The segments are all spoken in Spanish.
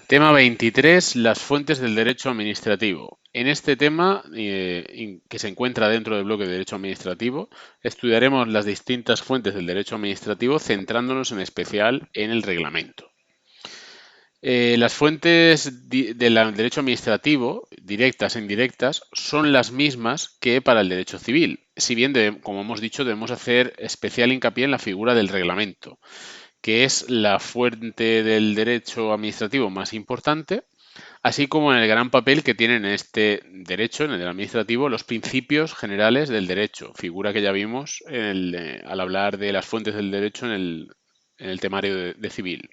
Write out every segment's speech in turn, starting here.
Tema 23. Las fuentes del derecho administrativo. En este tema, que se encuentra dentro del bloque de derecho administrativo, estudiaremos las distintas fuentes del derecho administrativo centrándonos en especial en el reglamento. Las fuentes del derecho administrativo, directas e indirectas, son las mismas que para el derecho civil, si bien, como hemos dicho, debemos hacer especial hincapié en la figura del reglamento, que es la fuente del derecho administrativo más importante, así como en el gran papel que tienen en este derecho, en el administrativo, los principios generales del derecho, figura que ya vimos al hablar de las fuentes del derecho en el temario de civil.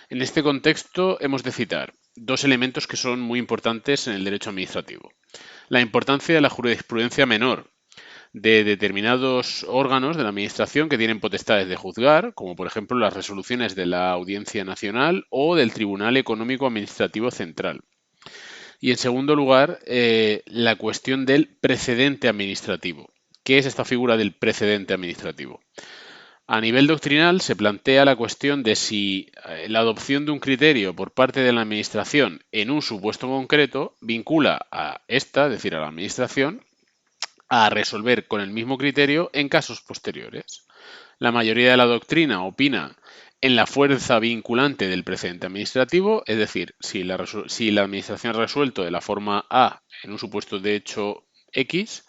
En este contexto hemos de citar dos elementos que son muy importantes en el derecho administrativo. La importancia de la jurisprudencia menor de determinados órganos de la Administración que tienen potestades de juzgar, como por ejemplo las resoluciones de la Audiencia Nacional o del Tribunal Económico Administrativo Central. Y en segundo lugar, la cuestión del precedente administrativo. ¿Qué es esta figura del precedente administrativo? A nivel doctrinal se plantea la cuestión de si la adopción de un criterio por parte de la Administración en un supuesto concreto vincula a esta, es decir, a la Administración, a resolver con el mismo criterio en casos posteriores. La mayoría de la doctrina opina en la fuerza vinculante del precedente administrativo, es decir, si la Administración ha resuelto de la forma A en un supuesto de hecho X,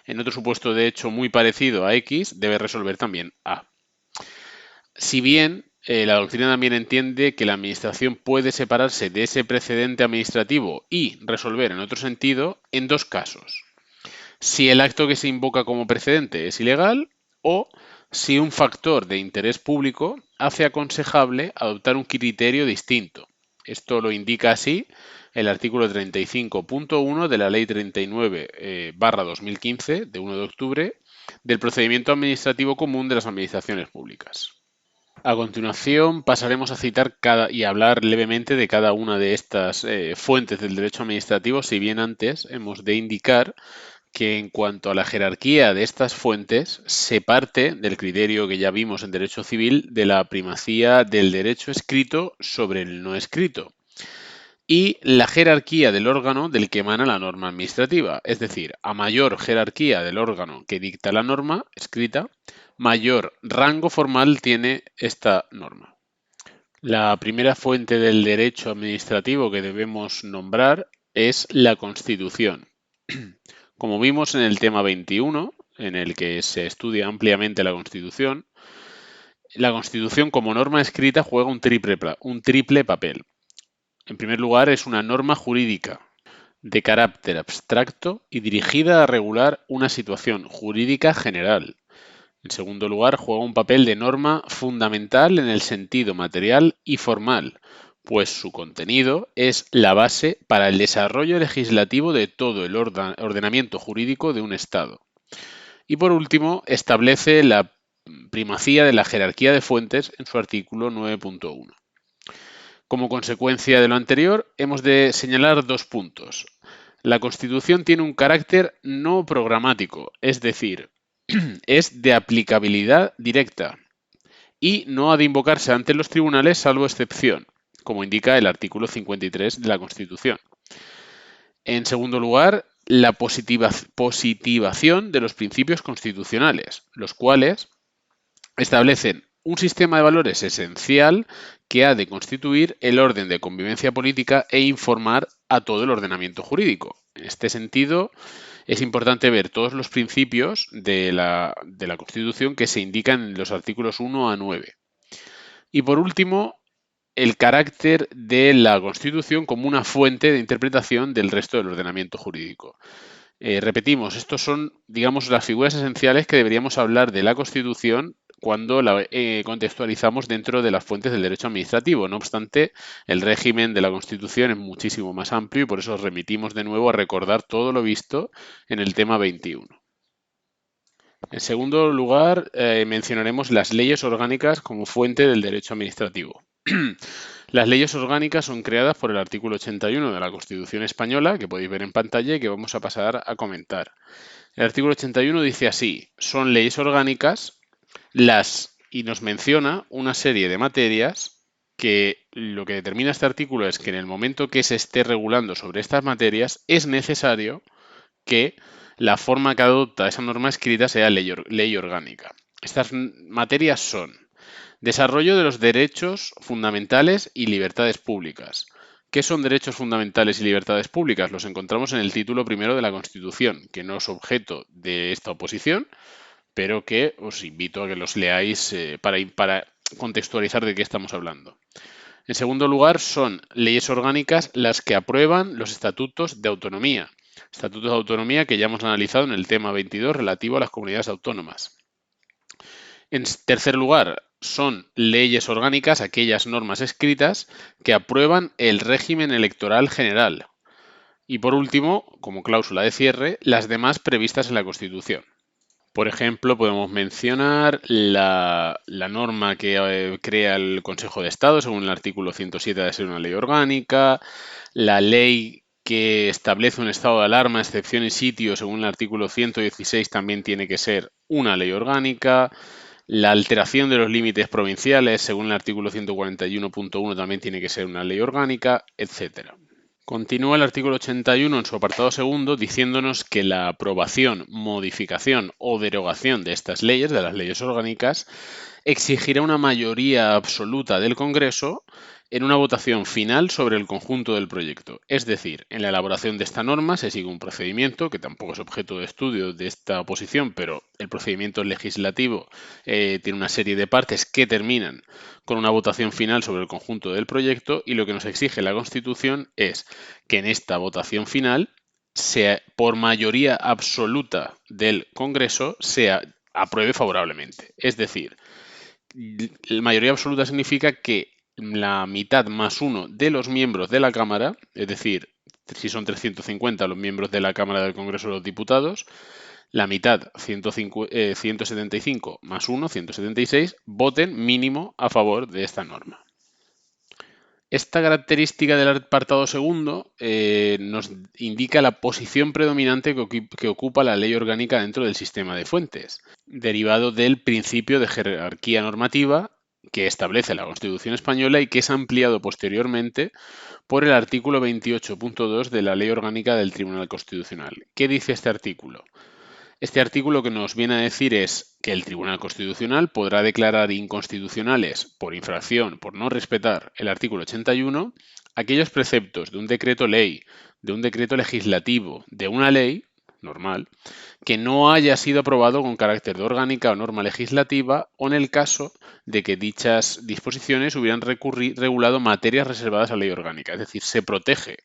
en otro supuesto de hecho muy parecido a X, debe resolver también A. Si bien la doctrina también entiende que la Administración puede separarse de ese precedente administrativo y resolver en otro sentido en dos casos. Si el acto que se invoca como precedente es ilegal o si un factor de interés público hace aconsejable adoptar un criterio distinto. Esto lo indica así el artículo 35.1 de la Ley 39/2015 de 1 de octubre del Procedimiento Administrativo Común de las Administraciones Públicas. A continuación pasaremos a citar y a hablar levemente de cada una de estas fuentes del derecho administrativo, si bien antes hemos de indicar que en cuanto a la jerarquía de estas fuentes se parte del criterio que ya vimos en derecho civil de la primacía del derecho escrito sobre el no escrito y la jerarquía del órgano del que emana la norma administrativa, es decir, a mayor jerarquía del órgano que dicta la norma escrita, mayor rango formal tiene esta norma. La primera fuente del derecho administrativo que debemos nombrar es la Constitución. Como vimos en el tema 21, en el que se estudia ampliamente la Constitución como norma escrita juega un triple papel. En primer lugar, es una norma jurídica de carácter abstracto y dirigida a regular una situación jurídica general. En segundo lugar, juega un papel de norma fundamental en el sentido material y formal, pues su contenido es la base para el desarrollo legislativo de todo el ordenamiento jurídico de un Estado. Y por último, establece la primacía de la jerarquía de fuentes en su artículo 9.1. Como consecuencia de lo anterior, hemos de señalar dos puntos. La Constitución tiene un carácter no programático, es decir, es de aplicabilidad directa y no ha de invocarse ante los tribunales salvo excepción, como indica el artículo 53 de la Constitución. En segundo lugar, la positivación de los principios constitucionales, los cuales establecen un sistema de valores esencial que ha de constituir el orden de convivencia política e informar a todo el ordenamiento jurídico. En este sentido, es importante ver todos los principios de la Constitución que se indican en los artículos 1 a 9. Y por último, el carácter de la Constitución como una fuente de interpretación del resto del ordenamiento jurídico. Repetimos, estos son, digamos, las figuras esenciales que deberíamos hablar de la Constitución cuando la contextualizamos dentro de las fuentes del derecho administrativo. No obstante, el régimen de la Constitución es muchísimo más amplio y por eso remitimos de nuevo a recordar todo lo visto en el tema 21. En segundo lugar, mencionaremos las leyes orgánicas como fuente del derecho administrativo. Las leyes orgánicas son creadas por el artículo 81 de la Constitución española, que podéis ver en pantalla y que vamos a pasar a comentar. El artículo 81 dice así: son leyes orgánicas y nos menciona una serie de materias que lo que determina este artículo es que en el momento que se esté regulando sobre estas materias es necesario que la forma que adopta esa norma escrita sea ley orgánica. Estas materias son desarrollo de los derechos fundamentales y libertades públicas. ¿Qué son derechos fundamentales y libertades públicas? Los encontramos en el título primero de la Constitución, que no es objeto de esta oposición, pero que os invito a que los leáis para contextualizar de qué estamos hablando. En segundo lugar, son leyes orgánicas las que aprueban los estatutos de autonomía. Estatutos de autonomía que ya hemos analizado en el tema 22 relativo a las comunidades autónomas. En tercer lugar, son leyes orgánicas aquellas normas escritas que aprueban el régimen electoral general. Y por último, como cláusula de cierre, las demás previstas en la Constitución. Por ejemplo, podemos mencionar la norma que crea el Consejo de Estado, según el artículo 107 de ser una ley orgánica, la ley que establece un estado de alarma, excepción y sitio, según el artículo 116, también tiene que ser una ley orgánica, la alteración de los límites provinciales, según el artículo 141.1, también tiene que ser una ley orgánica, etc. Continúa el artículo 81 en su apartado segundo diciéndonos que la aprobación, modificación o derogación de estas leyes, de las leyes orgánicas, exigirá una mayoría absoluta del Congreso en una votación final sobre el conjunto del proyecto. Es decir, en la elaboración de esta norma se sigue un procedimiento que tampoco es objeto de estudio de esta oposición, pero el procedimiento legislativo tiene una serie de partes que terminan con una votación final sobre el conjunto del proyecto y lo que nos exige la Constitución es que en esta votación final, por mayoría absoluta del Congreso, se apruebe favorablemente. Es decir, la mayoría absoluta significa que la mitad más uno de los miembros de la Cámara, es decir, si son 350 los miembros de la Cámara del Congreso de los Diputados, la mitad, 175 más 1, 176, voten mínimo a favor de esta norma. Esta característica del apartado segundo nos indica la posición predominante que ocupa la ley orgánica dentro del sistema de fuentes, derivado del principio de jerarquía normativa que establece la Constitución española y que es ampliado posteriormente por el artículo 28.2 de la Ley Orgánica del Tribunal Constitucional. ¿Qué dice este artículo? Este artículo que nos viene a decir es que el Tribunal Constitucional podrá declarar inconstitucionales por infracción, por no respetar el artículo 81, aquellos preceptos de un decreto ley, de un decreto legislativo, de una ley normal, que no haya sido aprobado con carácter de orgánica o norma legislativa o en el caso de que dichas disposiciones hubieran regulado materias reservadas a ley orgánica. Es decir, se protege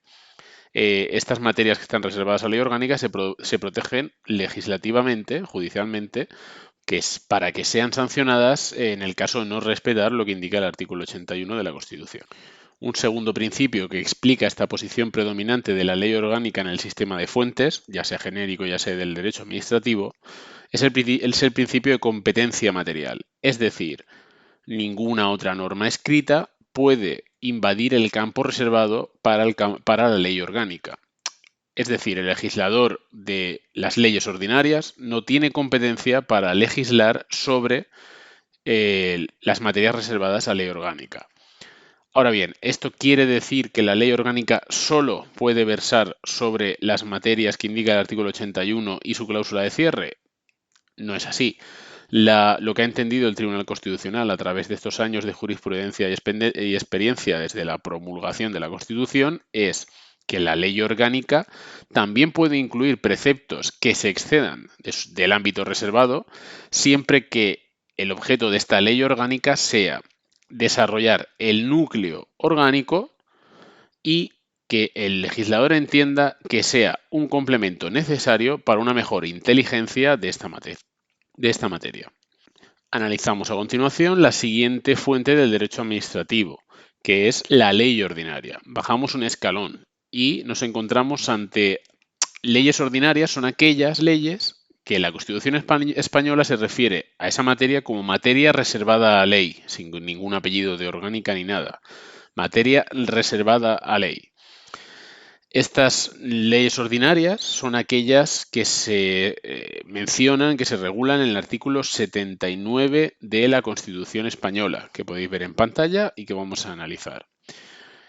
estas materias que están reservadas a ley orgánica se protegen legislativamente, judicialmente, que es para que sean sancionadas en el caso de no respetar lo que indica el artículo 81 de la Constitución. Un segundo principio que explica esta posición predominante de la ley orgánica en el sistema de fuentes, ya sea genérico, ya sea del derecho administrativo, es el principio de competencia material. Es decir, ninguna otra norma escrita puede invadir el campo reservado para la ley orgánica. Es decir, el legislador de las leyes ordinarias no tiene competencia para legislar sobre las materias reservadas a ley orgánica. Ahora bien, ¿esto quiere decir que la ley orgánica solo puede versar sobre las materias que indica el artículo 81 y su cláusula de cierre? No es así. Lo que ha entendido el Tribunal Constitucional a través de estos años de jurisprudencia y experiencia desde la promulgación de la Constitución es que la ley orgánica también puede incluir preceptos que se excedan del ámbito reservado, siempre que el objeto de esta ley orgánica sea desarrollar el núcleo orgánico y que el legislador entienda que sea un complemento necesario para una mejor inteligencia de esta materia. Analizamos a continuación la siguiente fuente del derecho administrativo, que es la ley ordinaria. Bajamos un escalón y nos encontramos ante leyes ordinarias, son aquellas leyes que la Constitución española se refiere a esa materia como materia reservada a ley, sin ningún apellido de orgánica ni nada. Materia reservada a ley. Estas leyes ordinarias son aquellas que se mencionan, que se regulan en el artículo 79 de la Constitución española, que podéis ver en pantalla y que vamos a analizar.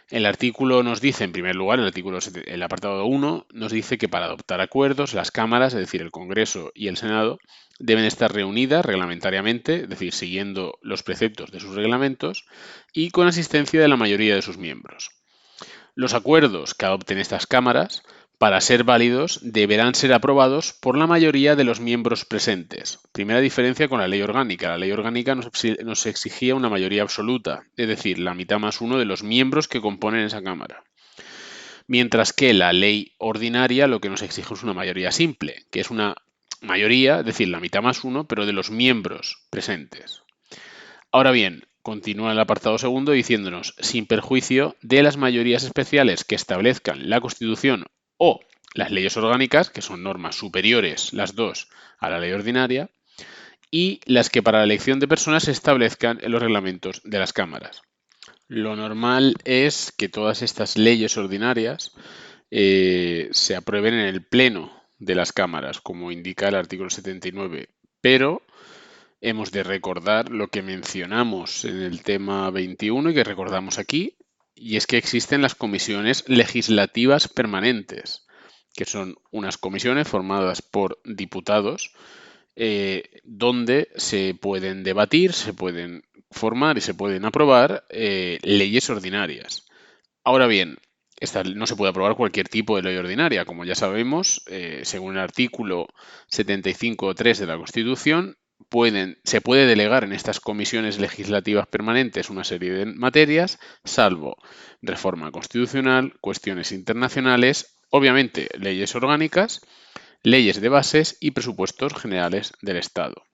El artículo nos dice, en primer lugar, el apartado 1 nos dice que para adoptar acuerdos, las cámaras, es decir, el Congreso y el Senado, deben estar reunidas reglamentariamente, es decir, siguiendo los preceptos de sus reglamentos y con asistencia de la mayoría de sus miembros. Los acuerdos que adopten estas cámaras, para ser válidos, deberán ser aprobados por la mayoría de los miembros presentes. Primera diferencia con la ley orgánica. La ley orgánica nos exigía una mayoría absoluta, es decir, la mitad más uno de los miembros que componen esa cámara. Mientras que la ley ordinaria lo que nos exige es una mayoría simple, que es una mayoría, es decir, la mitad más uno, pero de los miembros presentes. Ahora bien, continúa el apartado segundo diciéndonos, sin perjuicio de las mayorías especiales que establezcan la Constitución o las leyes orgánicas, que son normas superiores, las dos, a la ley ordinaria, y las que para la elección de personas se establezcan en los reglamentos de las cámaras. Lo normal es que todas estas leyes ordinarias se aprueben en el pleno de las cámaras, como indica el artículo 79, pero hemos de recordar lo que mencionamos en el tema 21 y que recordamos aquí, y es que existen las comisiones legislativas permanentes, que son unas comisiones formadas por diputados, donde se pueden debatir, se pueden formar y se pueden aprobar leyes ordinarias. Ahora bien, no se puede aprobar cualquier tipo de ley ordinaria. Como ya sabemos, según el artículo 75.3 de la Constitución, se puede delegar en estas comisiones legislativas permanentes una serie de materias, salvo reforma constitucional, cuestiones internacionales, obviamente leyes orgánicas, leyes de bases y presupuestos generales del Estado.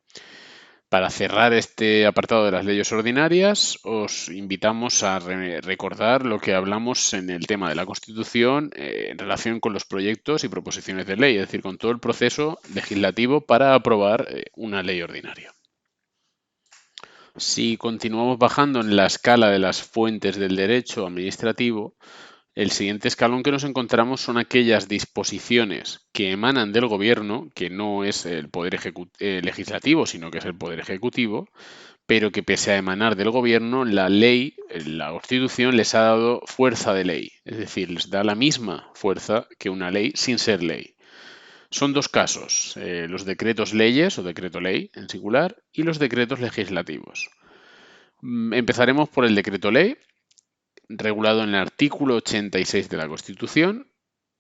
Para cerrar este apartado de las leyes ordinarias, os invitamos a recordar lo que hablamos en el tema de la Constitución en relación con los proyectos y proposiciones de ley, es decir, con todo el proceso legislativo para aprobar una ley ordinaria. Si continuamos bajando en la escala de las fuentes del derecho administrativo, el siguiente escalón que nos encontramos son aquellas disposiciones que emanan del gobierno, que no es el poder legislativo, sino que es el poder ejecutivo, pero que pese a emanar del gobierno, la ley, la Constitución les ha dado fuerza de ley, es decir, les da la misma fuerza que una ley sin ser ley. Son dos casos, los decretos leyes o decreto ley en singular y los decretos legislativos. Empezaremos por el decreto ley, regulado en el artículo 86 de la Constitución,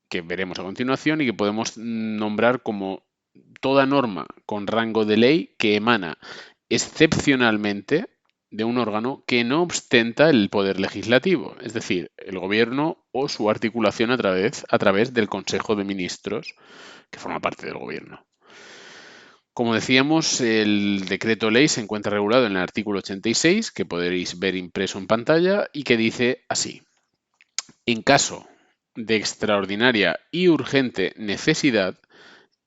que veremos a continuación y que podemos nombrar como toda norma con rango de ley que emana excepcionalmente de un órgano que no ostenta el poder legislativo, es decir, el gobierno o su articulación a través del Consejo de Ministros, que forma parte del gobierno. Como decíamos, el decreto ley se encuentra regulado en el artículo 86, que podréis ver impreso en pantalla, y que dice así: en caso de extraordinaria y urgente necesidad,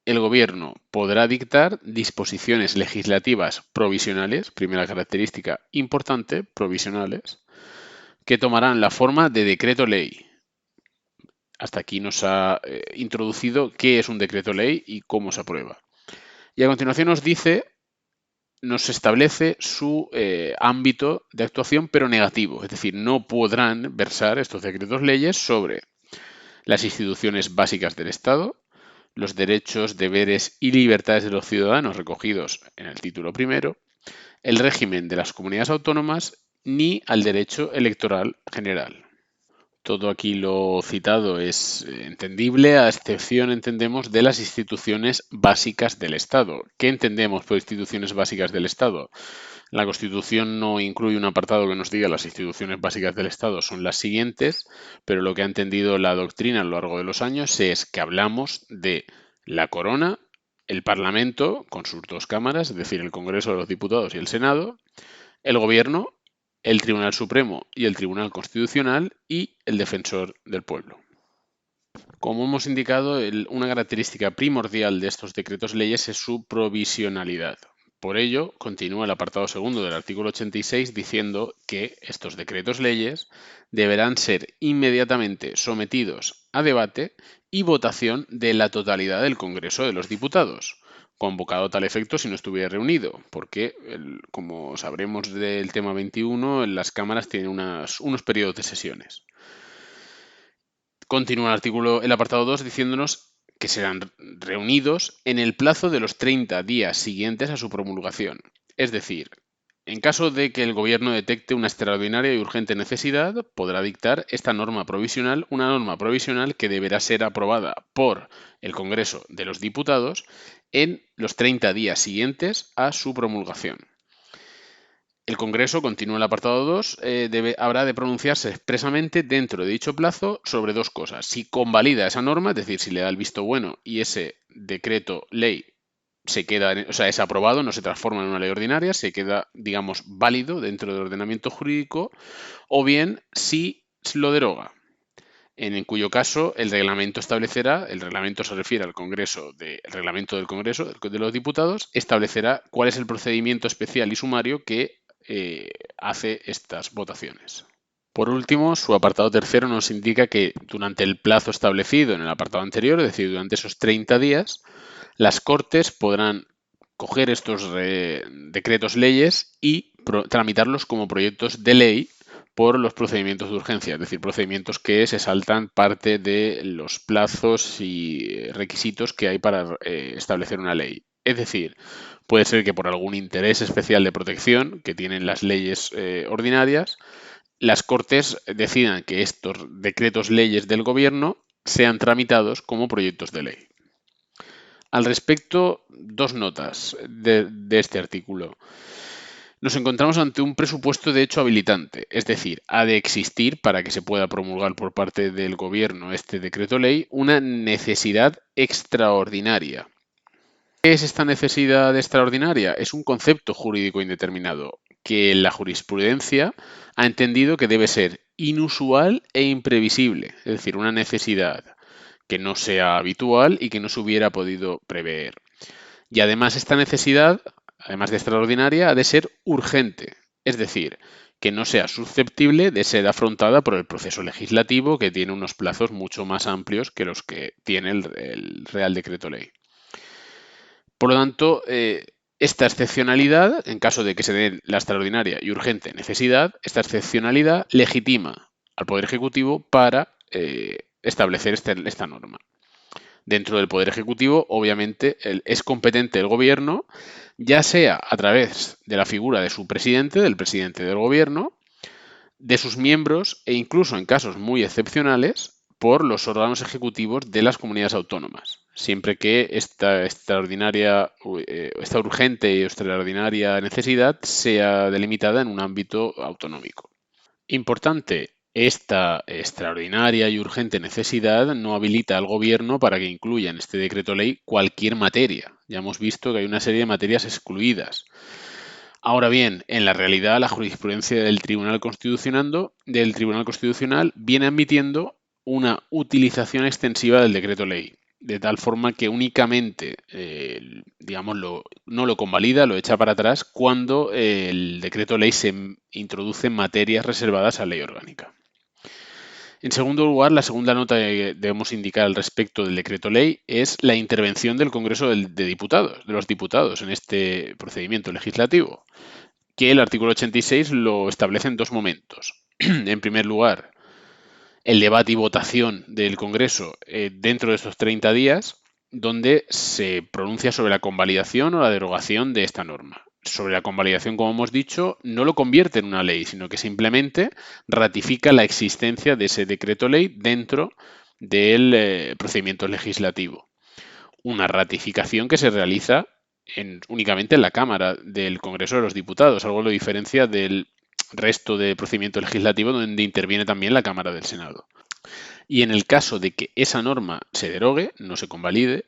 el Gobierno podrá dictar disposiciones legislativas provisionales, primera característica importante, provisionales, que tomarán la forma de decreto ley. Hasta aquí nos ha introducido qué es un decreto ley y cómo se aprueba. Y a continuación nos establece su ámbito de actuación, pero negativo. Es decir, no podrán versar estos decretos leyes sobre las instituciones básicas del Estado, los derechos, deberes y libertades de los ciudadanos recogidos en el título primero, el régimen de las comunidades autónomas ni al derecho electoral general. Todo aquí lo citado es entendible, a excepción, entendemos, de las instituciones básicas del Estado. ¿Qué entendemos por instituciones básicas del Estado? La Constitución no incluye un apartado que nos diga las instituciones básicas del Estado son las siguientes, pero lo que ha entendido la doctrina a lo largo de los años es que hablamos de la corona, el Parlamento, con sus dos cámaras, es decir, el Congreso de los Diputados y el Senado, el Gobierno, el Tribunal Supremo y el Tribunal Constitucional y el Defensor del Pueblo. Como hemos indicado, una característica primordial de estos decretos leyes es su provisionalidad. Por ello, continúa el apartado segundo del artículo 86 diciendo que estos decretos leyes deberán ser inmediatamente sometidos a debate y votación de la totalidad del Congreso de los Diputados, convocado a tal efecto si no estuviera reunido, porque, como sabremos del tema 21, las cámaras tienen unos periodos de sesiones. Continúa el apartado 2 diciéndonos que serán reunidos en el plazo de los 30 días siguientes a su promulgación. Es decir, en caso de que el Gobierno detecte una extraordinaria y urgente necesidad, podrá dictar esta norma provisional, una norma provisional que deberá ser aprobada por el Congreso de los Diputados en los 30 días siguientes a su promulgación. El Congreso, continúa el apartado 2, habrá de pronunciarse expresamente dentro de dicho plazo sobre dos cosas. Si convalida esa norma, es decir, si le da el visto bueno y ese decreto ley se queda, es aprobado, no se transforma en una ley ordinaria, se queda, digamos, válido dentro del ordenamiento jurídico, o bien si lo deroga, en cuyo caso el reglamento se refiere al Congreso, el reglamento del Congreso de los Diputados, establecerá cuál es el procedimiento especial y sumario que hace estas votaciones. Por último, su apartado tercero nos indica que durante el plazo establecido en el apartado anterior, es decir, durante esos 30 días, las Cortes podrán coger estos decretos leyes y tramitarlos como proyectos de ley por los procedimientos de urgencia, es decir, procedimientos que se saltan parte de los plazos y requisitos que hay para establecer una ley. Es decir, puede ser que por algún interés especial de protección que tienen las leyes ordinarias, las Cortes decidan que estos decretos leyes del Gobierno sean tramitados como proyectos de ley. Al respecto, dos notas de este artículo. Nos encontramos ante un presupuesto de hecho habilitante, es decir, ha de existir para que se pueda promulgar por parte del Gobierno este decreto ley una necesidad extraordinaria. ¿Qué es esta necesidad extraordinaria? Es un concepto jurídico indeterminado que la jurisprudencia ha entendido que debe ser inusual e imprevisible, es decir, una necesidad que no sea habitual y que no se hubiera podido prever. Y además esta necesidad, además de extraordinaria, ha de ser urgente, es decir, que no sea susceptible de ser afrontada por el proceso legislativo, que tiene unos plazos mucho más amplios que los que tiene el Real Decreto Ley. Por lo tanto, esta excepcionalidad, en caso de que se dé la extraordinaria y urgente necesidad, esta excepcionalidad legitima al Poder Ejecutivo para establecer esta norma. Dentro del Poder Ejecutivo, obviamente, es competente el Gobierno, ya sea a través de la figura de su presidente, del presidente del Gobierno, de sus miembros e incluso en casos muy excepcionales por los órganos ejecutivos de las comunidades autónomas, siempre que esta urgente y extraordinaria necesidad sea delimitada en un ámbito autonómico. Importante, esta extraordinaria y urgente necesidad no habilita al Gobierno para que incluya en este decreto ley cualquier materia. Ya hemos visto que hay una serie de materias excluidas. Ahora bien, en la realidad, la jurisprudencia del Tribunal Constitucional viene admitiendo una utilización extensiva del decreto ley, de tal forma que únicamente, no lo convalida, lo echa para atrás cuando el decreto ley se introduce en materias reservadas a ley orgánica. En segundo lugar, la segunda nota que debemos indicar al respecto del decreto ley es la intervención del Congreso de los Diputados en este procedimiento legislativo, que el artículo 86 lo establece en dos momentos. En primer lugar, el debate y votación del Congreso dentro de estos 30 días, donde se pronuncia sobre la convalidación o la derogación de esta norma. Sobre la convalidación, como hemos dicho, no lo convierte en una ley, sino que simplemente ratifica la existencia de ese decreto ley dentro del procedimiento legislativo. Una ratificación que se realiza únicamente en la Cámara del Congreso de los Diputados, algo lo diferencia del resto de procedimiento legislativo donde interviene también la Cámara del Senado. Y en el caso de que esa norma se derogue, no se convalide,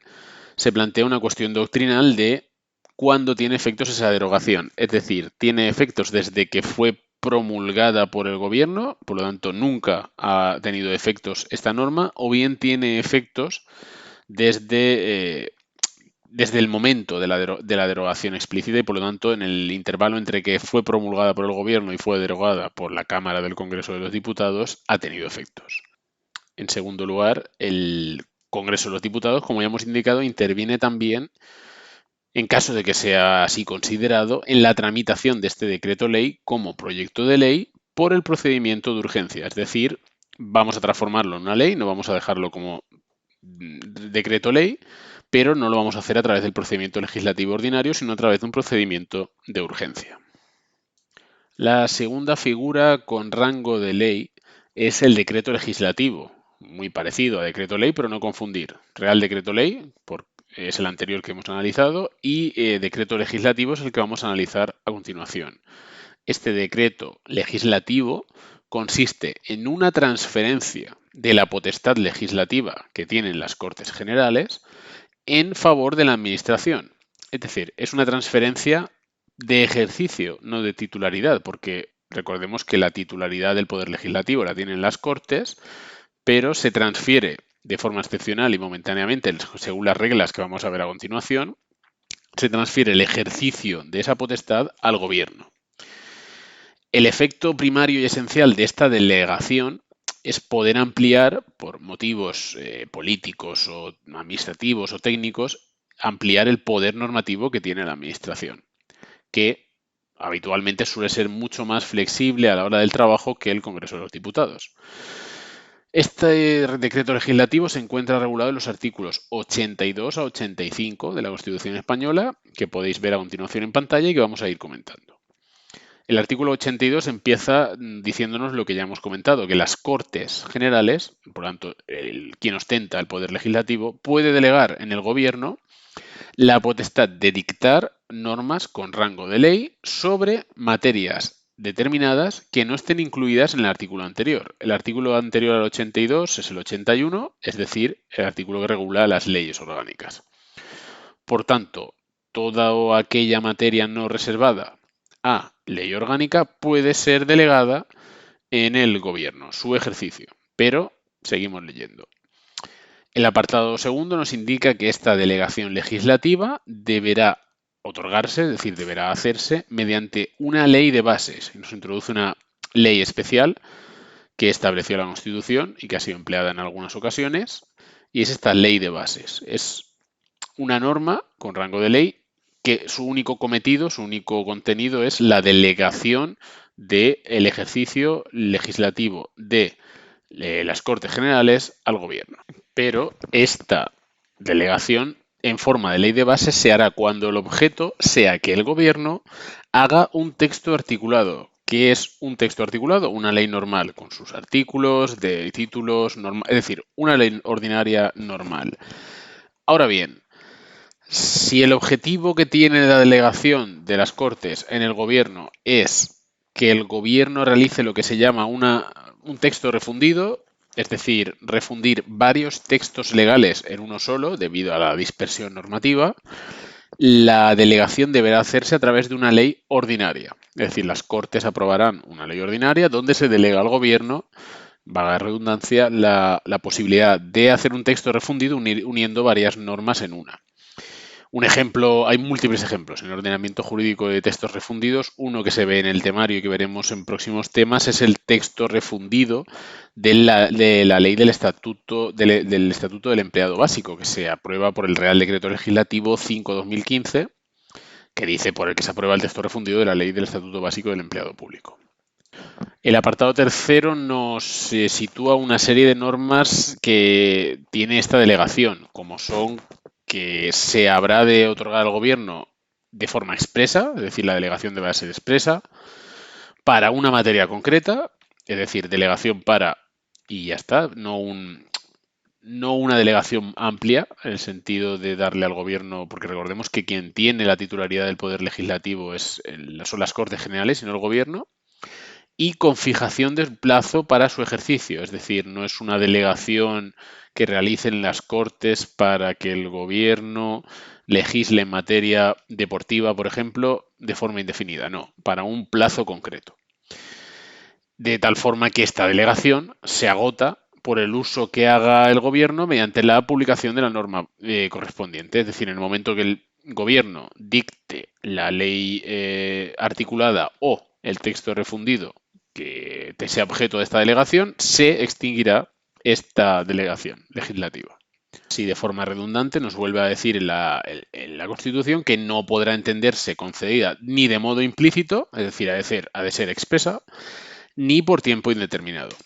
se plantea una cuestión doctrinal de cuándo tiene efectos esa derogación. Es decir, tiene efectos desde que fue promulgada por el Gobierno, por lo tanto nunca ha tenido efectos esta norma, o bien tiene efectos desde desde el momento de la derogación explícita y, por lo tanto, en el intervalo entre que fue promulgada por el Gobierno y fue derogada por la Cámara del Congreso de los Diputados, ha tenido efectos. En segundo lugar, el Congreso de los Diputados, como ya hemos indicado, interviene también, en caso de que sea así considerado, en la tramitación de este decreto ley como proyecto de ley por el procedimiento de urgencia. Es decir, vamos a transformarlo en una ley, no vamos a dejarlo como decreto ley, pero no lo vamos a hacer a través del procedimiento legislativo ordinario, sino a través de un procedimiento de urgencia. La segunda figura con rango de ley es el decreto legislativo, muy parecido a decreto ley, pero no confundir. Real decreto ley, es el anterior que hemos analizado, y decreto legislativo es el que vamos a analizar a continuación. Este decreto legislativo consiste en una transferencia de la potestad legislativa que tienen las Cortes Generales en favor de la Administración. Es decir, es una transferencia de ejercicio, no de titularidad, porque recordemos que la titularidad del Poder Legislativo la tienen las Cortes, pero se transfiere de forma excepcional y momentáneamente, según las reglas que vamos a ver a continuación, se transfiere el ejercicio de esa potestad al Gobierno. El efecto primario y esencial de esta delegación es poder ampliar, por motivos políticos o administrativos o técnicos, ampliar el poder normativo que tiene la Administración, que habitualmente suele ser mucho más flexible a la hora del trabajo que el Congreso de los Diputados. Este decreto legislativo se encuentra regulado en los artículos 82 a 85 de la Constitución española, que podéis ver a continuación en pantalla y que vamos a ir comentando. El artículo 82 empieza diciéndonos lo que ya hemos comentado, que las Cortes Generales, por lo tanto, quien ostenta el poder legislativo, puede delegar en el Gobierno la potestad de dictar normas con rango de ley sobre materias determinadas que no estén incluidas en el artículo anterior. El artículo anterior al 82 es el 81, es decir, el artículo que regula las leyes orgánicas. Por tanto, toda aquella materia no reservada a ley orgánica puede ser delegada en el Gobierno, su ejercicio. Pero seguimos leyendo. El apartado segundo nos indica que esta delegación legislativa deberá otorgarse, es decir, deberá hacerse mediante una ley de bases. Nos introduce una ley especial que estableció la Constitución y que ha sido empleada en algunas ocasiones, y es esta ley de bases. Es una norma con rango de ley que su único cometido, su único contenido es la delegación del ejercicio legislativo de las Cortes Generales al Gobierno. Pero esta delegación en forma de ley de base se hará cuando el objeto sea que el Gobierno haga un texto articulado. ¿Qué es un texto articulado? Una ley normal con sus artículos, de títulos, es decir, una ley ordinaria normal. Ahora bien, si el objetivo que tiene la delegación de las Cortes en el Gobierno es que el Gobierno realice lo que se llama un texto refundido, es decir, refundir varios textos legales en uno solo debido a la dispersión normativa, la delegación deberá hacerse a través de una ley ordinaria. Es decir, las Cortes aprobarán una ley ordinaria donde se delega al Gobierno, valga la redundancia, la posibilidad de hacer un texto refundido uniendo varias normas en una. Un ejemplo, hay múltiples ejemplos en el ordenamiento jurídico de textos refundidos. Uno que se ve en el temario y que veremos en próximos temas es el texto refundido de la ley del Estatuto del Empleado Básico, que se aprueba por el Real Decreto Legislativo 5/2015, que dice por el que se aprueba el texto refundido de la ley del Estatuto Básico del Empleado Público. El apartado tercero nos sitúa una serie de normas que tiene esta delegación, como son que se habrá de otorgar al Gobierno de forma expresa, es decir, la delegación deberá ser expresa, para una materia concreta, es decir, delegación para y ya está, no una delegación amplia, en el sentido de darle al Gobierno, porque recordemos que quien tiene la titularidad del Poder Legislativo son las Cortes Generales y no el Gobierno, y con fijación del plazo para su ejercicio, es decir, no es una delegación que realicen las Cortes para que el Gobierno legisle en materia deportiva, por ejemplo, de forma indefinida, no, para un plazo concreto. De tal forma que esta delegación se agota por el uso que haga el gobierno mediante la publicación de la norma correspondiente. Es decir, en el momento que el gobierno dicte la ley articulada o el texto refundido que sea objeto de esta delegación, se extinguirá esta delegación legislativa. Así, de forma redundante, nos vuelve a decir en la Constitución que no podrá entenderse concedida ni de modo implícito, es decir, ha de ser expresa, ni por tiempo indeterminado.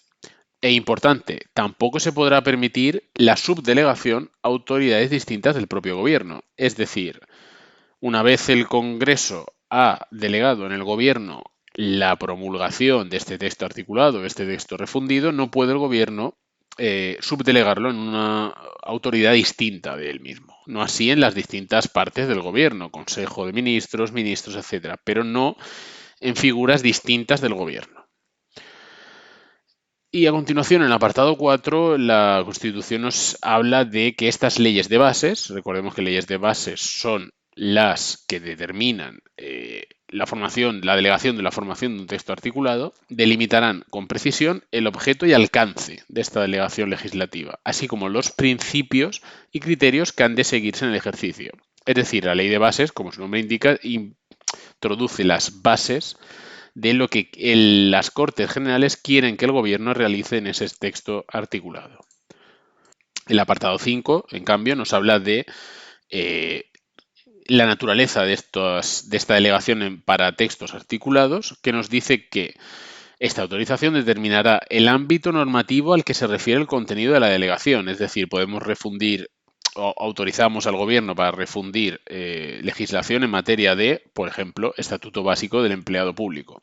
E importante, tampoco se podrá permitir la subdelegación a autoridades distintas del propio gobierno. Es decir, una vez el Congreso ha delegado en el gobierno la promulgación de este texto articulado, este texto refundido, no puede el gobierno subdelegarlo en una autoridad distinta de él mismo. No así en las distintas partes del gobierno, Consejo de Ministros, ministros, etcétera, pero no en figuras distintas del gobierno. Y a continuación, en el apartado 4, la Constitución nos habla de que estas leyes de bases, recordemos que leyes de bases son las que determinan la delegación de la formación de un texto articulado, delimitarán con precisión el objeto y alcance de esta delegación legislativa, así como los principios y criterios que han de seguirse en el ejercicio. Es decir, la ley de bases, como su nombre indica, introduce las bases de lo que las Cortes Generales quieren que el Gobierno realice en ese texto articulado. El apartado 5, en cambio, nos habla de la naturaleza de esta delegación para textos articulados, que nos dice que esta autorización determinará el ámbito normativo al que se refiere el contenido de la delegación, es decir, podemos refundir o autorizamos al gobierno para refundir legislación en materia de, por ejemplo, Estatuto Básico del Empleado Público.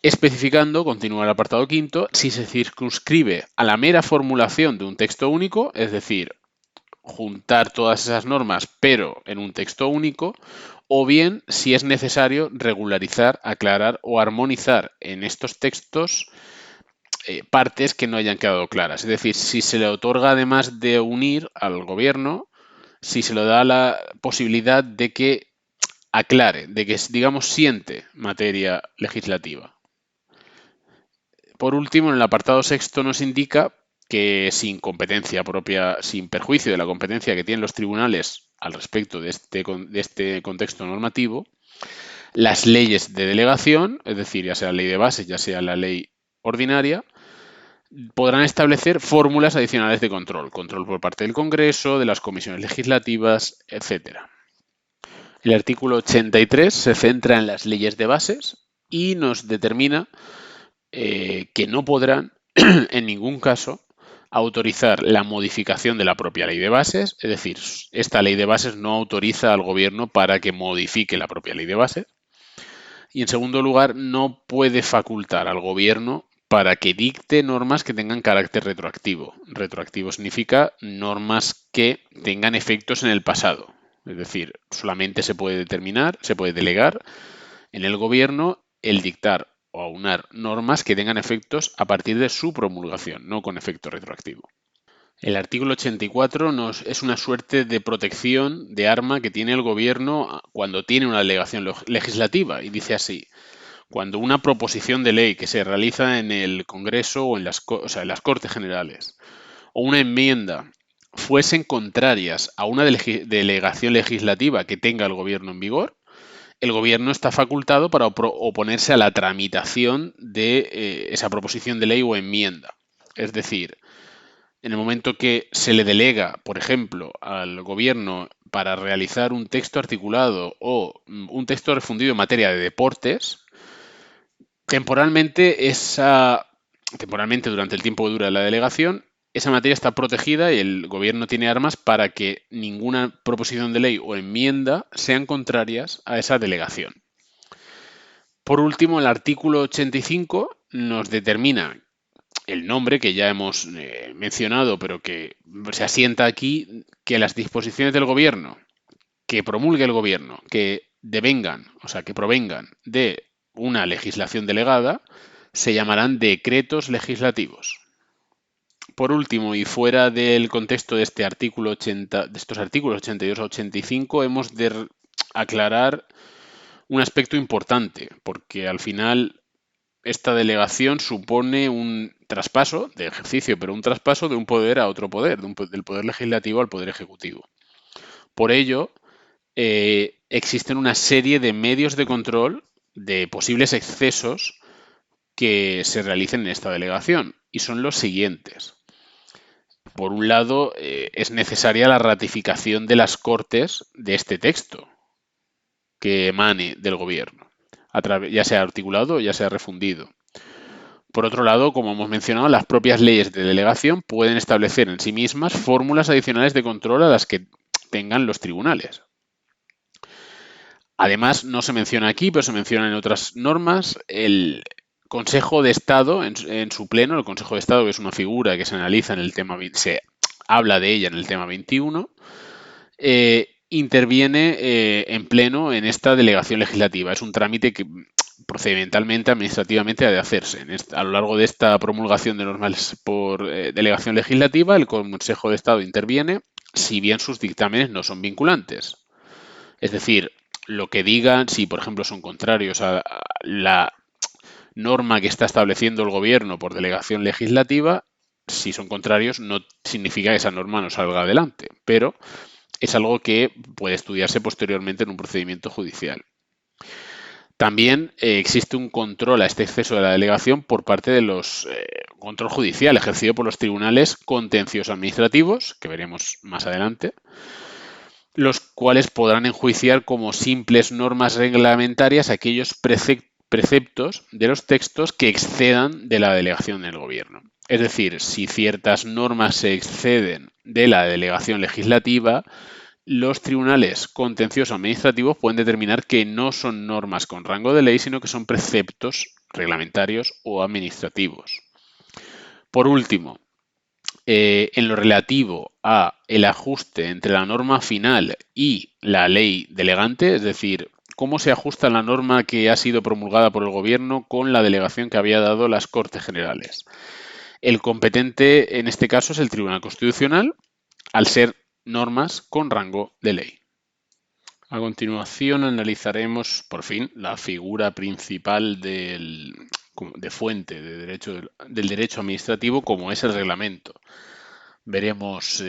Especificando, continúa el apartado 5, si se circunscribe a la mera formulación de un texto único, es decir, juntar todas esas normas pero en un texto único, o bien si es necesario regularizar, aclarar o armonizar en estos textos partes que no hayan quedado claras. Es decir, si se le otorga además de unir al gobierno, si se le da la posibilidad de que aclare, de que, digamos, siente materia legislativa. Por último, en el apartado 6 nos indica que sin competencia propia, sin perjuicio de la competencia que tienen los tribunales al respecto de este contexto normativo, las leyes de delegación, es decir, ya sea la ley de bases, ya sea la ley ordinaria, podrán establecer fórmulas adicionales de control por parte del Congreso, de las comisiones legislativas, etc. El artículo 83 se centra en las leyes de bases y nos determina que no podrán en ningún caso autorizar la modificación de la propia ley de bases, es decir, esta ley de bases no autoriza al gobierno para que modifique la propia ley de bases. Y en segundo lugar, no puede facultar al gobierno para que dicte normas que tengan carácter retroactivo. Retroactivo significa normas que tengan efectos en el pasado. Es decir, solamente se puede delegar en el gobierno el dictar o aunar normas que tengan efectos a partir de su promulgación, no con efecto retroactivo. El artículo 84 es una suerte de protección de arma que tiene el gobierno cuando tiene una delegación legislativa y dice así: cuando una proposición de ley que se realiza en el Congreso o en las Cortes Generales o una enmienda fuesen contrarias a una delegación legislativa que tenga el gobierno en vigor, el gobierno está facultado para oponerse a la tramitación de esa proposición de ley o enmienda. Es decir, en el momento que se le delega, por ejemplo, al gobierno para realizar un texto articulado o un texto refundido en materia de deportes, temporalmente durante el tiempo que dura la delegación, esa materia está protegida y el gobierno tiene armas para que ninguna proposición de ley o enmienda sean contrarias a esa delegación. Por último, el artículo 85 nos determina el nombre que ya hemos mencionado, pero que se asienta aquí, que las disposiciones del gobierno, que promulgue el gobierno, que provengan de una legislación delegada, se llamarán decretos legislativos. Por último, y fuera del contexto de estos artículos 82 a 85, hemos de aclarar un aspecto importante, porque al final esta delegación supone un traspaso de ejercicio, pero un traspaso de un poder a otro poder, del poder legislativo al poder ejecutivo. Por ello, existen una serie de medios de control de posibles excesos que se realicen en esta delegación, y son los siguientes. Por un lado, es necesaria la ratificación de las Cortes de este texto que emane del gobierno, ya sea articulado o ya sea refundido. Por otro lado, como hemos mencionado, las propias leyes de delegación pueden establecer en sí mismas fórmulas adicionales de control a las que tengan los tribunales. Además, no se menciona aquí, pero se menciona en otras normas, el Consejo de Estado en su pleno, el Consejo de Estado, que es una figura que se analiza en el tema, se habla de ella en el tema 21, interviene en pleno en esta delegación legislativa. Es un trámite que procedimentalmente, administrativamente, ha de hacerse. A lo largo de esta promulgación de normas por delegación legislativa, el Consejo de Estado interviene, si bien sus dictámenes no son vinculantes. Es decir, lo que digan, si por ejemplo son contrarios a la norma que está estableciendo el gobierno por delegación legislativa, si son contrarios no significa que esa norma no salga adelante, pero es algo que puede estudiarse posteriormente en un procedimiento judicial. También existe un control a este exceso de la delegación por parte de los control judicial ejercido por los tribunales contenciosos administrativos, que veremos más adelante, los cuales podrán enjuiciar como simples normas reglamentarias aquellos preceptos de los textos que excedan de la delegación del gobierno. Es decir, si ciertas normas se exceden de la delegación legislativa, los tribunales contenciosos administrativos pueden determinar que no son normas con rango de ley, sino que son preceptos reglamentarios o administrativos. Por último, en lo relativo a el ajuste entre la norma final y la ley delegante, es decir, cómo se ajusta la norma que ha sido promulgada por el Gobierno con la delegación que había dado las Cortes Generales. El competente en este caso es el Tribunal Constitucional, al ser normas con rango de ley. A continuación analizaremos por fin la figura principal de fuente del derecho administrativo, como es el reglamento. Veremos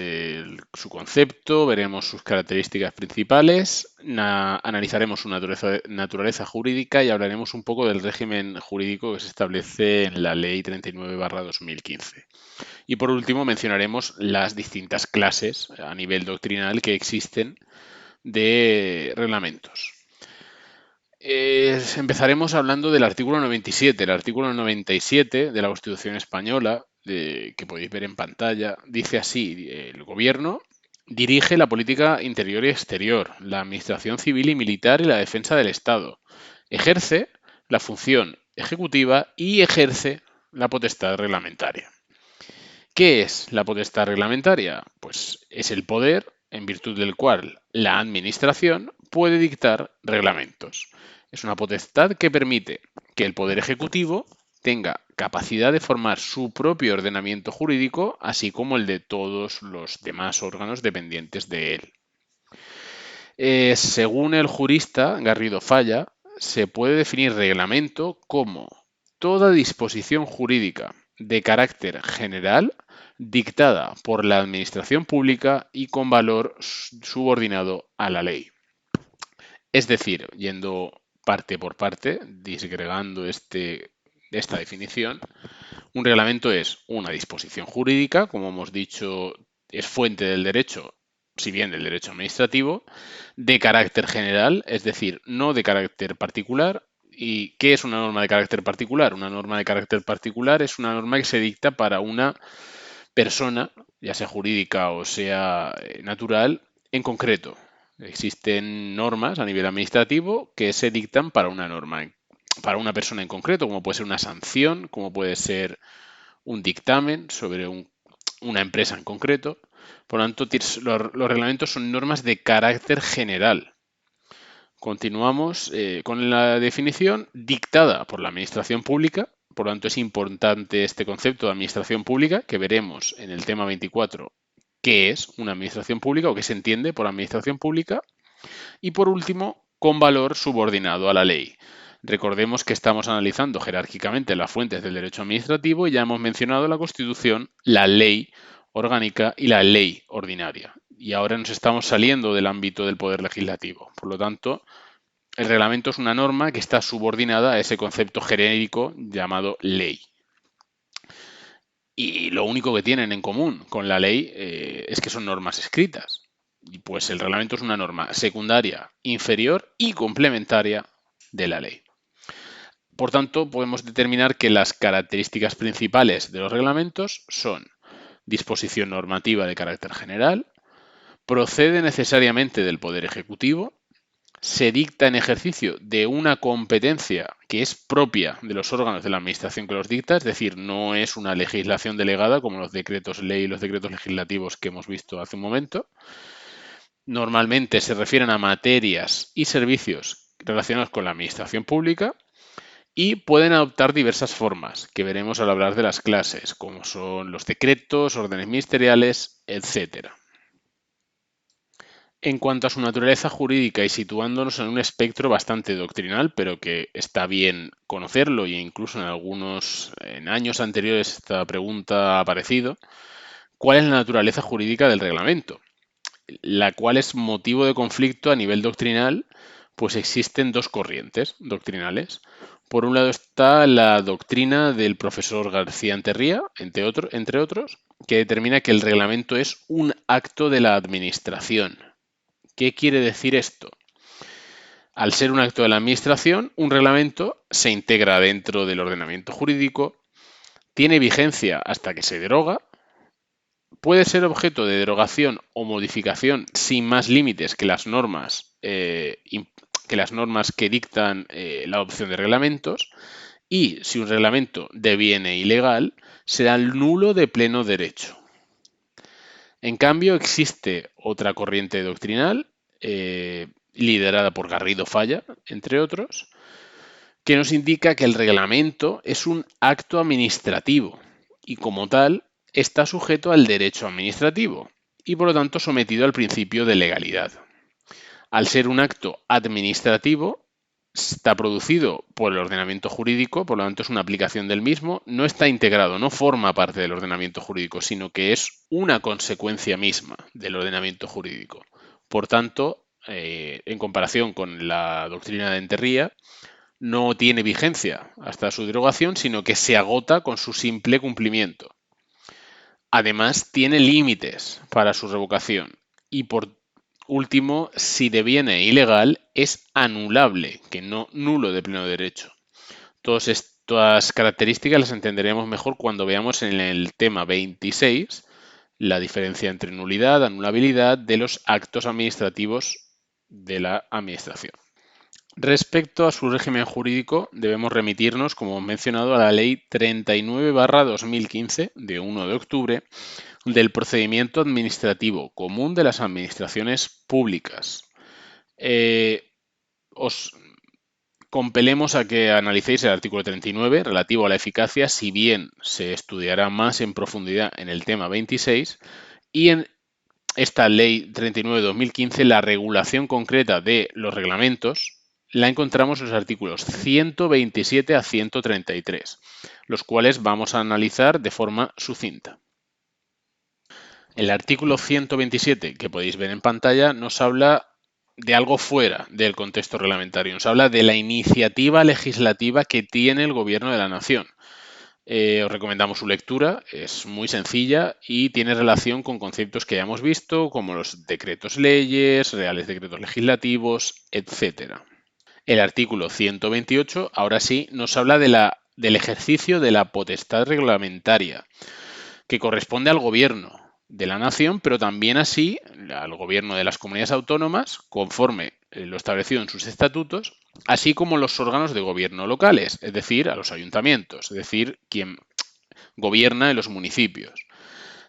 su concepto, veremos sus características principales, analizaremos su naturaleza jurídica y hablaremos un poco del régimen jurídico que se establece en la Ley 39/2015. Y por último mencionaremos las distintas clases a nivel doctrinal que existen de reglamentos. Empezaremos hablando del artículo 97. El artículo 97 de la Constitución Española, que podéis ver en pantalla, dice así: el Gobierno dirige la política interior y exterior, la administración civil y militar y la defensa del Estado. Ejerce la función ejecutiva y ejerce la potestad reglamentaria. ¿Qué es la potestad reglamentaria? Pues es el poder en virtud del cual la Administración puede dictar reglamentos. Es una potestad que permite que el Poder Ejecutivo tenga capacidad de formar su propio ordenamiento jurídico, así como el de todos los demás órganos dependientes de él. Según el jurista Garrido Falla, se puede definir reglamento como toda disposición jurídica de carácter general dictada por la Administración Pública y con valor subordinado a la ley. Es decir, yendo parte por parte, disgregando esta definición, un reglamento es una disposición jurídica, como hemos dicho, es fuente del derecho, si bien del derecho administrativo, de carácter general, es decir, no de carácter particular. ¿Y qué es una norma de carácter particular? Una norma de carácter particular es una norma que se dicta para una persona, ya sea jurídica o sea natural, en concreto. Existen normas a nivel administrativo que se dictan para para una persona en concreto, como puede ser una sanción, como puede ser un dictamen sobre una empresa en concreto. Por lo tanto, los reglamentos son normas de carácter general. Continuamos con la definición: dictada por la Administración Pública. Por lo tanto, es importante este concepto de administración pública, que veremos en el tema 24 qué es una administración pública o qué se entiende por administración pública. Y por último, con valor subordinado a la ley. Recordemos que estamos analizando jerárquicamente las fuentes del derecho administrativo y ya hemos mencionado la Constitución, la ley orgánica y la ley ordinaria. Y ahora nos estamos saliendo del ámbito del poder legislativo. Por lo tanto, el reglamento es una norma que está subordinada a ese concepto genérico llamado ley. Y lo único que tienen en común con la ley es que son normas escritas. Y pues el reglamento es una norma secundaria, inferior y complementaria de la ley. Por tanto, podemos determinar que las características principales de los reglamentos son disposición normativa de carácter general, procede necesariamente del Poder Ejecutivo, se dicta en ejercicio de una competencia que es propia de los órganos de la Administración que los dicta, es decir, no es una legislación delegada como los decretos ley y los decretos legislativos que hemos visto hace un momento. Normalmente se refieren a materias y servicios relacionados con la Administración pública y pueden adoptar diversas formas, que veremos al hablar de las clases, como son los decretos, órdenes ministeriales, etc. En cuanto a su naturaleza jurídica y situándonos en un espectro bastante doctrinal, pero que está bien conocerlo e incluso en años anteriores esta pregunta ha aparecido, ¿cuál es la naturaleza jurídica del reglamento? La cual es motivo de conflicto a nivel doctrinal, pues existen dos corrientes doctrinales. Por un lado está la doctrina del profesor García Enterría, entre otros, que determina que el reglamento es un acto de la administración. ¿Qué quiere decir esto? Al ser un acto de la Administración, un reglamento se integra dentro del ordenamiento jurídico, tiene vigencia hasta que se deroga, puede ser objeto de derogación o modificación sin más límites que las normas que dictan la adopción de reglamentos, y si un reglamento deviene ilegal, será nulo de pleno derecho. En cambio, existe otra corriente doctrinal liderada por Garrido Falla, entre otros, que nos indica que el reglamento es un acto administrativo y como tal está sujeto al derecho administrativo y por lo tanto sometido al principio de legalidad. Al ser un acto administrativo, está producido por el ordenamiento jurídico, por lo tanto es una aplicación del mismo, no está integrado, no forma parte del ordenamiento jurídico, sino que es una consecuencia misma del ordenamiento jurídico. Por tanto, en comparación con la doctrina de Enterría, no tiene vigencia hasta su derogación, sino que se agota con su simple cumplimiento. Además, tiene límites para su revocación y por último, si deviene ilegal, es anulable, que no nulo de pleno derecho. Todas estas características las entenderemos mejor cuando veamos en el tema 26 la diferencia entre nulidad, anulabilidad de los actos administrativos de la Administración. Respecto a su régimen jurídico, debemos remitirnos, como hemos mencionado, a la Ley 39/2015 de 1 de octubre del procedimiento administrativo común de las administraciones públicas. Os compelemos a que analicéis el artículo 39 relativo a la eficacia, si bien se estudiará más en profundidad en el tema 26, y en esta Ley 39/2015 la regulación concreta de los reglamentos la encontramos en los artículos 127 a 133, los cuales vamos a analizar de forma sucinta. El artículo 127, que podéis ver en pantalla, nos habla de algo fuera del contexto reglamentario. Nos habla de la iniciativa legislativa que tiene el Gobierno de la Nación. Os recomendamos su lectura, es muy sencilla y tiene relación con conceptos que ya hemos visto, como los decretos leyes, reales decretos legislativos, etc. El artículo 128, ahora sí, nos habla del ejercicio de la potestad reglamentaria, que corresponde al Gobierno de la Nación, pero también así al Gobierno de las comunidades autónomas, conforme lo establecido en sus estatutos, así como los órganos de gobierno locales, es decir, a los ayuntamientos, es decir, quien gobierna en los municipios,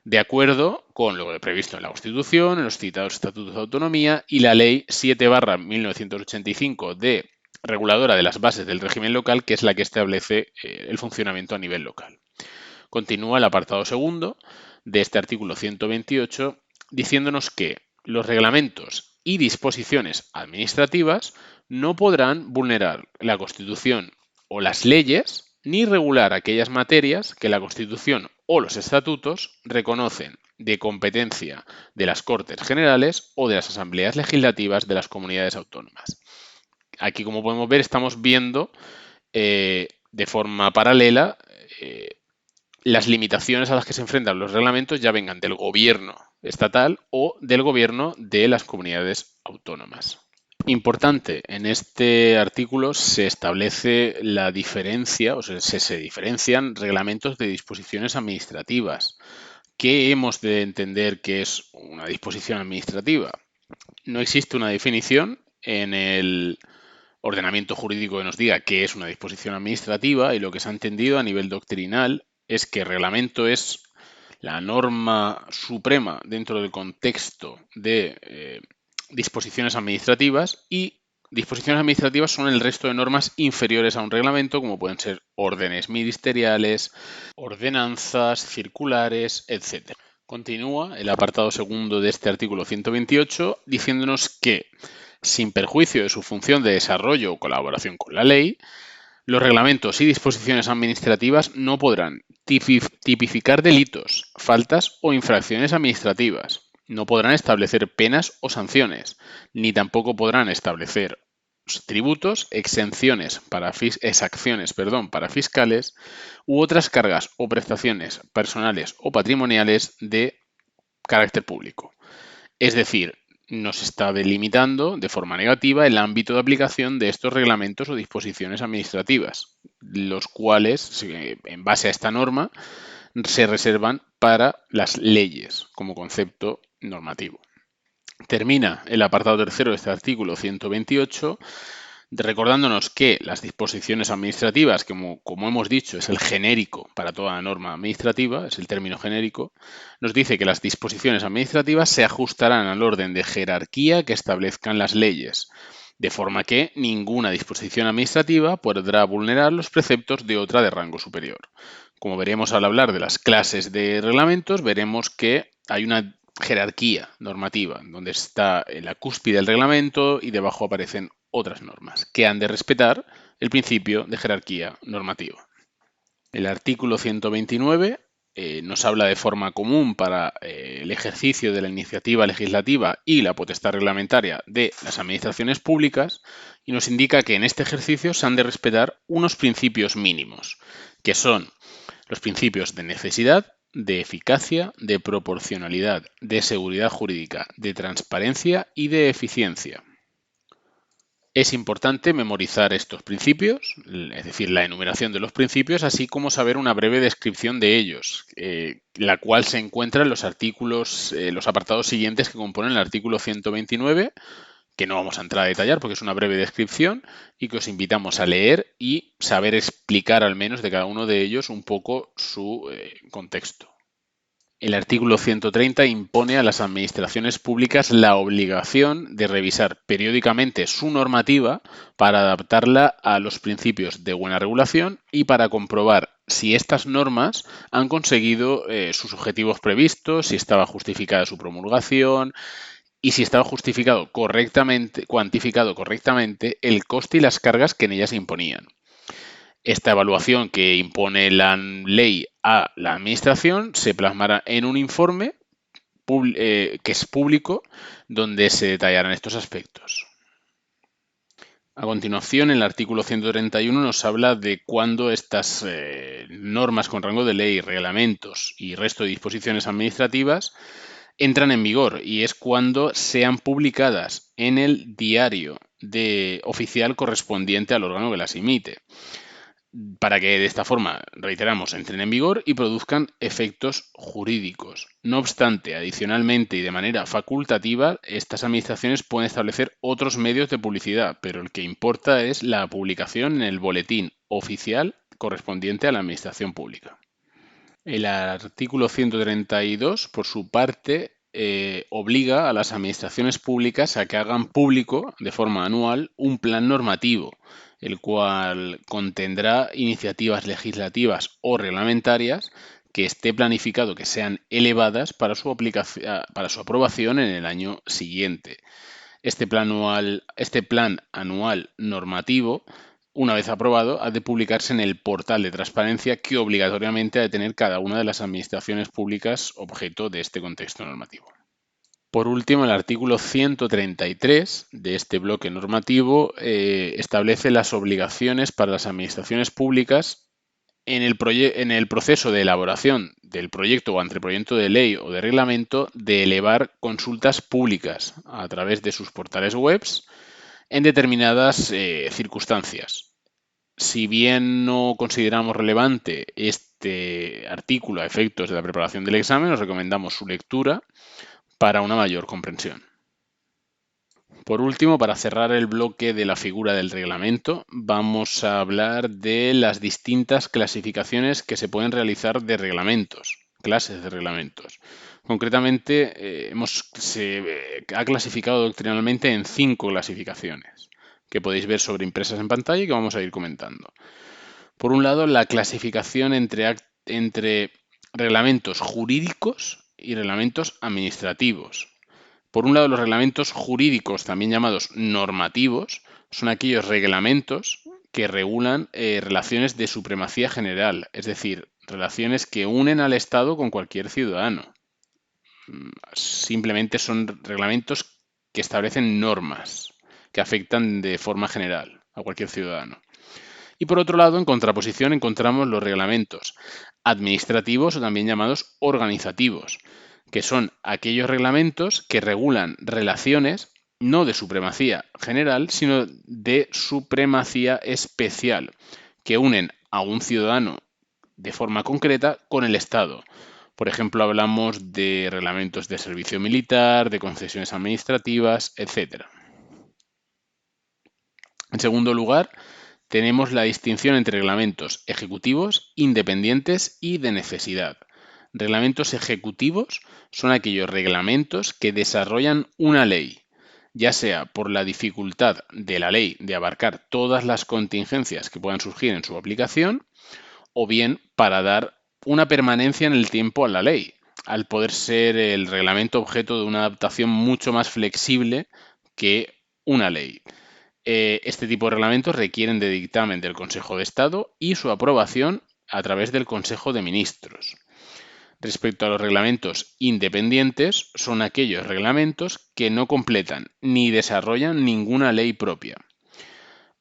de acuerdo con lo previsto en la Constitución, en los citados estatutos de autonomía y la Ley 7/1985 de reguladora de las bases del régimen local, que es la que establece el funcionamiento a nivel local. Continúa el apartado segundo de este artículo 128 diciéndonos que los reglamentos y disposiciones administrativas no podrán vulnerar la Constitución o las leyes ni regular aquellas materias que la Constitución o los estatutos reconocen de competencia de las Cortes Generales o de las Asambleas Legislativas de las comunidades autónomas. Aquí, como podemos ver, estamos viendo de forma paralela las limitaciones a las que se enfrentan los reglamentos, ya vengan del gobierno estatal o del gobierno de las comunidades autónomas. Importante, en este artículo se establece la diferencia, o sea, se diferencian reglamentos de disposiciones administrativas. ¿Qué hemos de entender que es una disposición administrativa? No existe una definición en el ordenamiento jurídico que nos diga qué es una disposición administrativa, y lo que se ha entendido a nivel doctrinal es que reglamento es la norma suprema dentro del contexto de disposiciones administrativas, y disposiciones administrativas son el resto de normas inferiores a un reglamento, como pueden ser órdenes ministeriales, ordenanzas, circulares, etc. Continúa el apartado segundo de este artículo 128 diciéndonos que, sin perjuicio de su función de desarrollo o colaboración con la ley, los reglamentos y disposiciones administrativas no podrán tipificar delitos, faltas o infracciones administrativas, no podrán establecer penas o sanciones, ni tampoco podrán establecer tributos, exacciones para fiscales u otras cargas o prestaciones personales o patrimoniales de carácter público. Es decir, nos está delimitando de forma negativa el ámbito de aplicación de estos reglamentos o disposiciones administrativas, los cuales, en base a esta norma, se reservan para las leyes como concepto normativo. Termina el apartado tercero de este artículo 128 recordándonos que las disposiciones administrativas, como hemos dicho, es el genérico para toda norma administrativa, es el término genérico, nos dice que las disposiciones administrativas se ajustarán al orden de jerarquía que establezcan las leyes, de forma que ninguna disposición administrativa podrá vulnerar los preceptos de otra de rango superior. Como veremos al hablar de las clases de reglamentos, veremos que hay una jerarquía normativa, donde está la cúspide del reglamento y debajo aparecen otras normas que han de respetar el principio de jerarquía normativa. El artículo 129 nos habla de forma común para el ejercicio de la iniciativa legislativa y la potestad reglamentaria de las administraciones públicas, y nos indica que en este ejercicio se han de respetar unos principios mínimos, que son los principios de necesidad, de eficacia, de proporcionalidad, de seguridad jurídica, de transparencia y de eficiencia. Es importante memorizar estos principios, es decir, la enumeración de los principios, así como saber una breve descripción de ellos, la cual se encuentra en los artículos, los apartados siguientes que componen el artículo 129, que no vamos a entrar a detallar porque es una breve descripción y que os invitamos a leer y saber explicar al menos de cada uno de ellos un poco su contexto. El artículo 130 impone a las administraciones públicas la obligación de revisar periódicamente su normativa para adaptarla a los principios de buena regulación y para comprobar si estas normas han conseguido sus objetivos previstos, si estaba justificada su promulgación y si estaba cuantificado correctamente el coste y las cargas que en ellas se imponían. Esta evaluación que impone la ley a la administración se plasmará en un informe que es público, donde se detallarán estos aspectos. A continuación, el artículo 131 nos habla de cuándo estas normas con rango de ley, reglamentos y resto de disposiciones administrativas entran en vigor, y es cuando sean publicadas en el diario oficial correspondiente al órgano que las emite, para que de esta forma, reiteramos, entren en vigor y produzcan efectos jurídicos. No obstante, adicionalmente y de manera facultativa, estas administraciones pueden establecer otros medios de publicidad, pero el que importa es la publicación en el boletín oficial correspondiente a la administración pública. El artículo 132, por su parte, obliga a las administraciones públicas a que hagan público de forma anual un plan normativo, el cual contendrá iniciativas legislativas o reglamentarias que esté planificado que sean elevadas para su aprobación en el año siguiente. Este plan anual normativo, una vez aprobado, ha de publicarse en el portal de transparencia que obligatoriamente ha de tener cada una de las administraciones públicas objeto de este contexto normativo. Por último, el artículo 133 de este bloque normativo establece las obligaciones para las administraciones públicas en el proceso de elaboración del proyecto o anteproyecto de ley o de reglamento de elevar consultas públicas a través de sus portales web en determinadas circunstancias. Si bien no consideramos relevante este artículo a efectos de la preparación del examen, os recomendamos su lectura para una mayor comprensión. Por último, para cerrar el bloque de la figura del reglamento, vamos a hablar de las distintas clasificaciones que se pueden realizar de reglamentos, clases de reglamentos. Concretamente, se ha clasificado doctrinalmente en 5 clasificaciones, que podéis ver sobreimpresas en pantalla y que vamos a ir comentando. Por un lado, la clasificación entre reglamentos jurídicos y reglamentos administrativos. Por un lado, los reglamentos jurídicos, también llamados normativos, son aquellos reglamentos que regulan relaciones de supremacía general, es decir, relaciones que unen al Estado con cualquier ciudadano. Simplemente son reglamentos que establecen normas que afectan de forma general a cualquier ciudadano. Y por otro lado, en contraposición, encontramos los reglamentos administrativos o también llamados organizativos, que son aquellos reglamentos que regulan relaciones no de supremacía general, sino de supremacía especial, que unen a un ciudadano de forma concreta con el Estado. Por ejemplo, hablamos de reglamentos de servicio militar, de concesiones administrativas, etc. En segundo lugar, tenemos la distinción entre reglamentos ejecutivos, independientes y de necesidad. Reglamentos ejecutivos son aquellos reglamentos que desarrollan una ley, ya sea por la dificultad de la ley de abarcar todas las contingencias que puedan surgir en su aplicación, o bien para dar una permanencia en el tiempo a la ley, al poder ser el reglamento objeto de una adaptación mucho más flexible que una ley. Este tipo de reglamentos requieren de dictamen del Consejo de Estado y su aprobación a través del Consejo de Ministros. Respecto a los reglamentos independientes, son aquellos reglamentos que no completan ni desarrollan ninguna ley propia.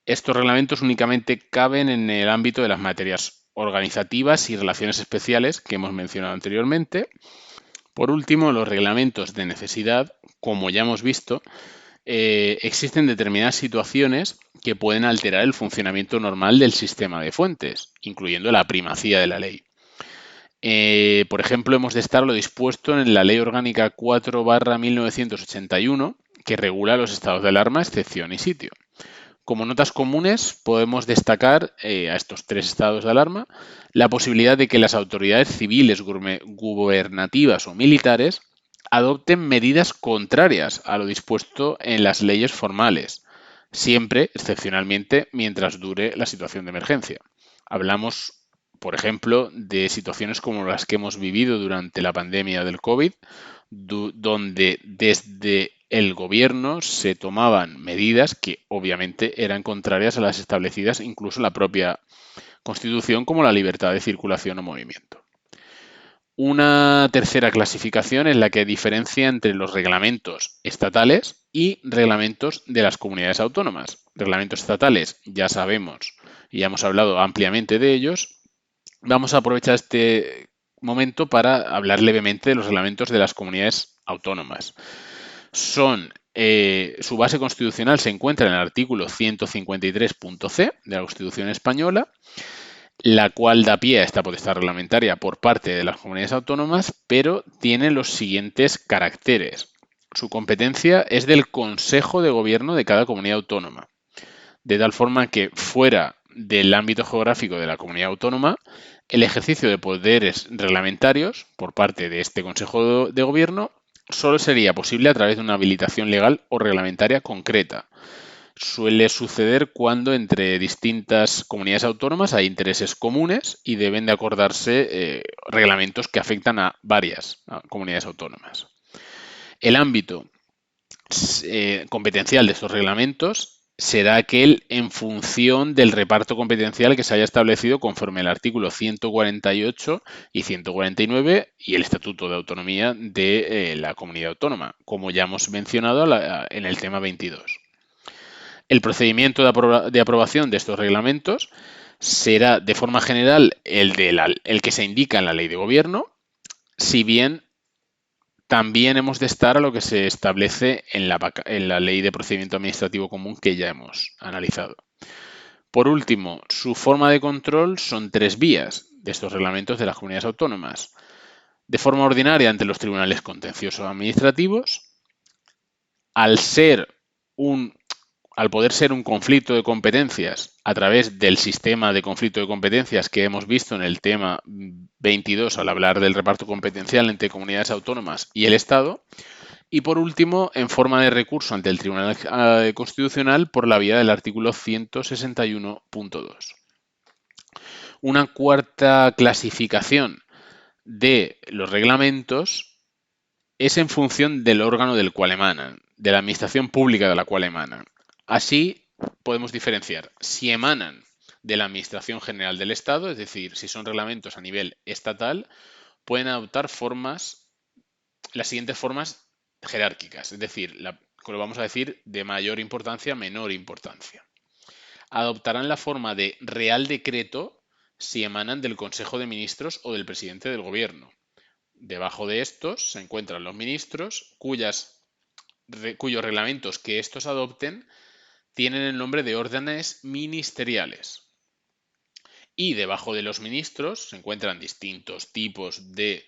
Estos reglamentos únicamente caben en el ámbito de las materias organizativas y relaciones especiales que hemos mencionado anteriormente. Por último, los reglamentos de necesidad, como ya hemos visto, existen determinadas situaciones que pueden alterar el funcionamiento normal del sistema de fuentes, incluyendo la primacía de la ley. Por ejemplo, hemos de estar lo dispuesto en la Ley Orgánica 4/1981, que regula los estados de alarma, excepción y sitio. Como notas comunes, podemos destacar a estos 3 estados de alarma la posibilidad de que las autoridades civiles, gubernativas o militares adopten medidas contrarias a lo dispuesto en las leyes formales, siempre, excepcionalmente, mientras dure la situación de emergencia. Hablamos, por ejemplo, de situaciones como las que hemos vivido durante la pandemia del COVID, donde desde el gobierno se tomaban medidas que obviamente eran contrarias a las establecidas incluso en la propia Constitución, como la libertad de circulación o movimiento. Una tercera clasificación es la que diferencia entre los reglamentos estatales y reglamentos de las comunidades autónomas. Reglamentos estatales ya sabemos y ya hemos hablado ampliamente de ellos. Vamos a aprovechar este momento para hablar levemente de los reglamentos de las comunidades autónomas. Su base constitucional se encuentra en el artículo 153.c de la Constitución española, la cual da pie a esta potestad reglamentaria por parte de las comunidades autónomas, pero tiene los siguientes caracteres. Su competencia es del Consejo de Gobierno de cada comunidad autónoma, de tal forma que fuera del ámbito geográfico de la comunidad autónoma, el ejercicio de poderes reglamentarios por parte de este Consejo de Gobierno solo sería posible a través de una habilitación legal o reglamentaria concreta. Suele suceder cuando entre distintas comunidades autónomas hay intereses comunes y deben de acordarse reglamentos que afectan a varias comunidades autónomas. El ámbito competencial de estos reglamentos será aquel en función del reparto competencial que se haya establecido conforme al artículo 148 y 149 y el Estatuto de Autonomía de la Comunidad Autónoma, como ya hemos mencionado en el tema 22. El procedimiento de aprobación de estos reglamentos será de forma general el que se indica en la ley de gobierno, si bien también hemos de estar a lo que se establece en la Ley de Procedimiento Administrativo Común que ya hemos analizado. Por último, su forma de control son 3 vías de estos reglamentos de las comunidades autónomas. De forma ordinaria ante los tribunales contenciosos administrativos, al poder ser un conflicto de competencias a través del sistema de conflicto de competencias que hemos visto en el tema 22 al hablar del reparto competencial entre comunidades autónomas y el Estado. Y por último, en forma de recurso ante el Tribunal Constitucional por la vía del artículo 161.2. Una cuarta clasificación de los reglamentos es en función del órgano del cual emanan, de la administración pública de la cual emanan. Así podemos diferenciar si emanan de la Administración General del Estado, es decir, si son reglamentos a nivel estatal, pueden adoptar las siguientes formas jerárquicas, es decir, lo vamos a decir de mayor importancia a menor importancia. Adoptarán la forma de Real Decreto si emanan del Consejo de Ministros o del presidente del Gobierno. Debajo de estos se encuentran los ministros cuyos reglamentos que estos adopten tienen el nombre de órdenes ministeriales. Y debajo de los ministros se encuentran distintos tipos de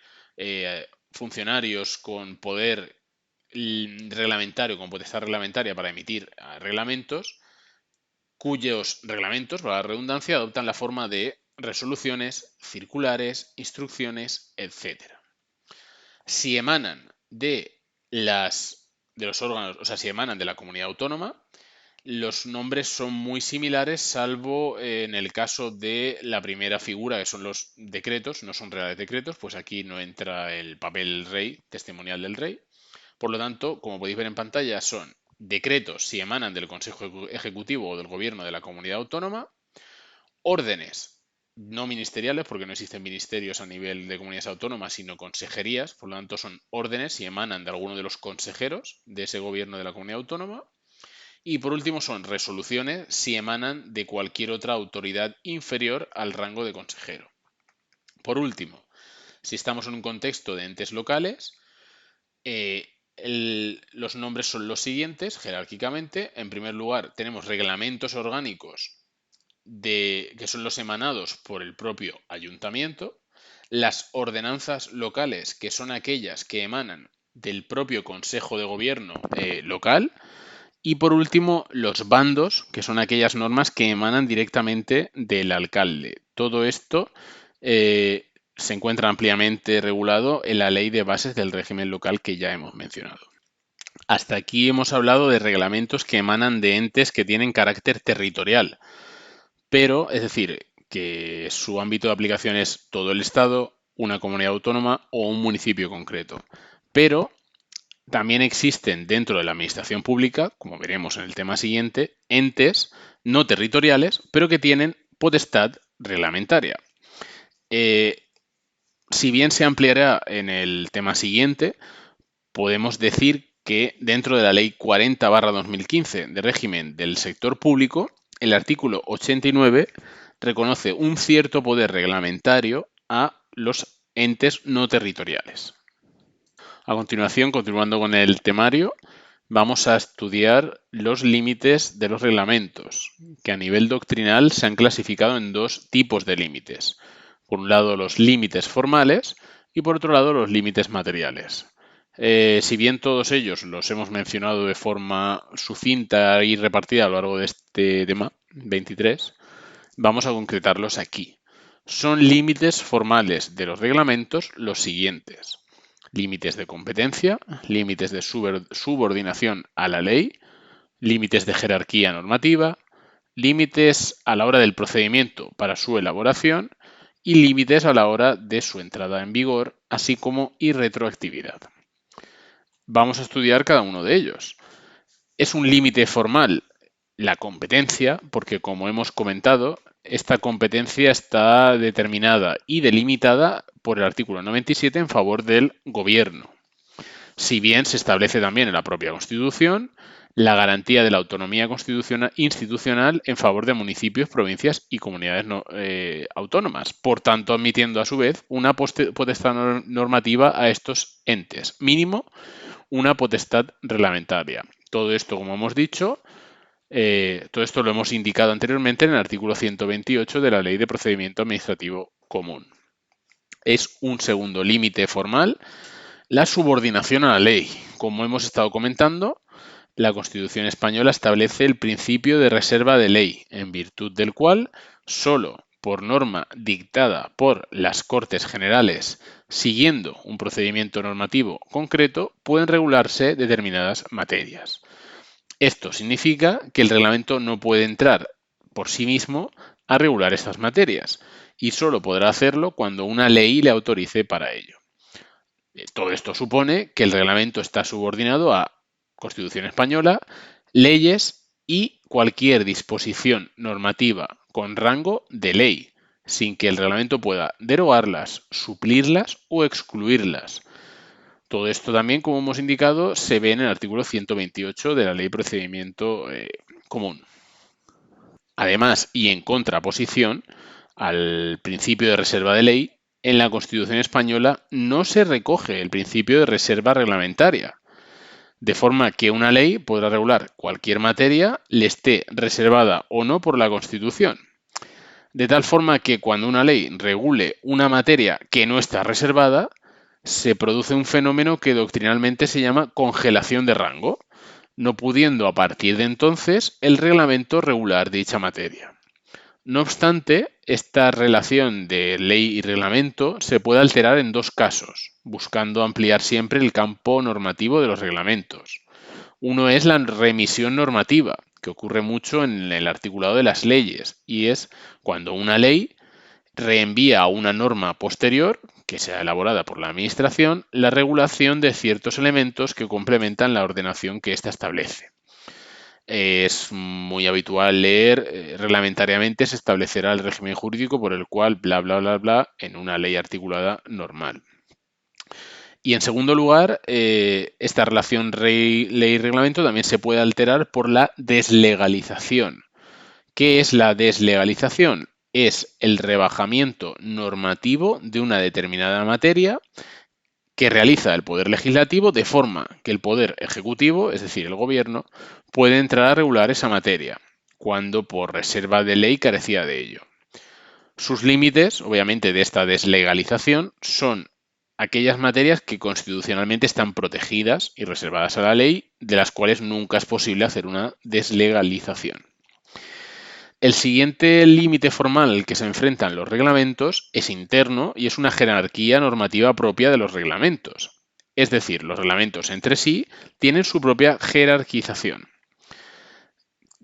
funcionarios con poder reglamentario, con potestad reglamentaria para emitir reglamentos, cuyos reglamentos, para la redundancia, adoptan la forma de resoluciones, circulares, instrucciones, etc. Si emanan de los órganos, o sea, si emanan de la comunidad autónoma, los nombres son muy similares, salvo en el caso de la primera figura, que son los decretos, no son reales decretos, pues aquí no entra el papel rey, testimonial del rey. Por lo tanto, como podéis ver en pantalla, son decretos si emanan del Consejo Ejecutivo o del Gobierno de la Comunidad Autónoma, órdenes no ministeriales, porque no existen ministerios a nivel de comunidades autónomas, sino consejerías, por lo tanto son órdenes si emanan de alguno de los consejeros de ese Gobierno de la Comunidad Autónoma. Y por último son resoluciones si emanan de cualquier otra autoridad inferior al rango de consejero. Por último, si estamos en un contexto de entes locales, los nombres son los siguientes, jerárquicamente. En primer lugar, tenemos reglamentos orgánicos que son los emanados por el propio ayuntamiento. Las ordenanzas locales, que son aquellas que emanan del propio Consejo de Gobierno local. Y por último, los bandos, que son aquellas normas que emanan directamente del alcalde. Todo esto se encuentra ampliamente regulado en la Ley de Bases del Régimen Local que ya hemos mencionado. Hasta aquí hemos hablado de reglamentos que emanan de entes que tienen carácter territorial, pero es decir, que su ámbito de aplicación es todo el Estado, una comunidad autónoma o un municipio concreto. Pero también existen dentro de la administración pública, como veremos en el tema siguiente, entes no territoriales, pero que tienen potestad reglamentaria. Si bien se ampliará en el tema siguiente, podemos decir que dentro de la Ley 40/2015 de régimen del sector público, el artículo 89 reconoce un cierto poder reglamentario a los entes no territoriales. A continuación, continuando con el temario, vamos a estudiar los límites de los reglamentos, que a nivel doctrinal se han clasificado en 2 tipos de límites. Por un lado, los límites formales y por otro lado, los límites materiales. Si bien todos ellos los hemos mencionado de forma sucinta y repartida a lo largo de este tema 23, vamos a concretarlos aquí. Son límites formales de los reglamentos los siguientes: límites de competencia, límites de subordinación a la ley, límites de jerarquía normativa, límites a la hora del procedimiento para su elaboración y límites a la hora de su entrada en vigor, así como irretroactividad. Vamos a estudiar cada uno de ellos. Es un límite formal la competencia, porque como hemos comentado, esta competencia está determinada y delimitada por el artículo 97 en favor del gobierno. Si bien se establece también en la propia Constitución la garantía de la autonomía institucional en favor de municipios, provincias y comunidades autónomas, por tanto admitiendo a su vez una potestad normativa a estos entes, mínimo una potestad reglamentaria. Todo esto, como hemos dicho, todo esto lo hemos indicado anteriormente en el artículo 128 de la Ley de Procedimiento Administrativo Común. Es un segundo límite formal la subordinación a la ley. Como hemos estado comentando, la Constitución española establece el principio de reserva de ley, en virtud del cual solo por norma dictada por las Cortes Generales, siguiendo un procedimiento normativo concreto, pueden regularse determinadas materias. Esto significa que el reglamento no puede entrar por sí mismo a regular estas materias y solo podrá hacerlo cuando una ley le autorice para ello. Todo esto supone que el reglamento está subordinado a Constitución española, leyes y cualquier disposición normativa con rango de ley, sin que el reglamento pueda derogarlas, suplirlas o excluirlas. Todo esto también, como hemos indicado, se ve en el artículo 128 de la Ley de Procedimiento Común. Además, y en contraposición al principio de reserva de ley, en la Constitución española no se recoge el principio de reserva reglamentaria, de forma que una ley podrá regular cualquier materia, le esté reservada o no por la Constitución. De tal forma que cuando una ley regule una materia que no está reservada, se produce un fenómeno que doctrinalmente se llama congelación de rango, no pudiendo a partir de entonces el reglamento regular dicha materia. No obstante, esta relación de ley y reglamento se puede alterar en dos casos, buscando ampliar siempre el campo normativo de los reglamentos. Uno es la remisión normativa, que ocurre mucho en el articulado de las leyes, y es cuando una ley reenvía a una norma posterior, que sea elaborada por la Administración, la regulación de ciertos elementos que complementan la ordenación que ésta establece. Es muy habitual leer, reglamentariamente se establecerá el régimen jurídico por el cual bla, bla, bla, bla, en una ley articulada normal. Y en segundo lugar, esta relación ley y reglamento también se puede alterar por la deslegalización. ¿Qué es la deslegalización? Es el rebajamiento normativo de una determinada materia que realiza el Poder Legislativo de forma que el Poder Ejecutivo, es decir, el Gobierno, puede entrar a regular esa materia, cuando por reserva de ley carecía de ello. Sus límites, obviamente, de esta deslegalización son aquellas materias que constitucionalmente están protegidas y reservadas a la ley, de las cuales nunca es posible hacer una deslegalización. El siguiente límite formal al que se enfrentan los reglamentos es interno y es una jerarquía normativa propia de los reglamentos. Es decir, los reglamentos entre sí tienen su propia jerarquización.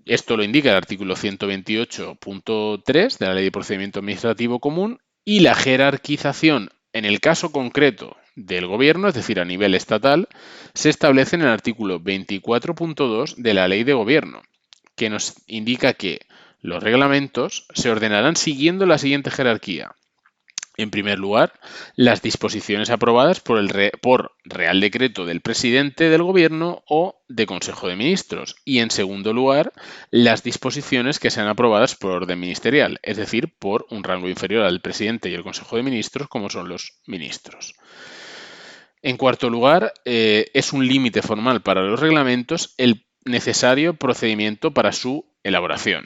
Esto lo indica el artículo 128.3 de la Ley de Procedimiento Administrativo Común y la jerarquización en el caso concreto del Gobierno, es decir, a nivel estatal, se establece en el artículo 24.2 de la Ley de Gobierno, que nos indica que los reglamentos se ordenarán siguiendo la siguiente jerarquía. En primer lugar, las disposiciones aprobadas por Real Decreto del Presidente del Gobierno o de Consejo de Ministros. Y en segundo lugar, las disposiciones que sean aprobadas por orden ministerial, es decir, por un rango inferior al Presidente y el Consejo de Ministros, como son los ministros. En cuarto lugar, es un límite formal para los reglamentos el necesario procedimiento para su elaboración.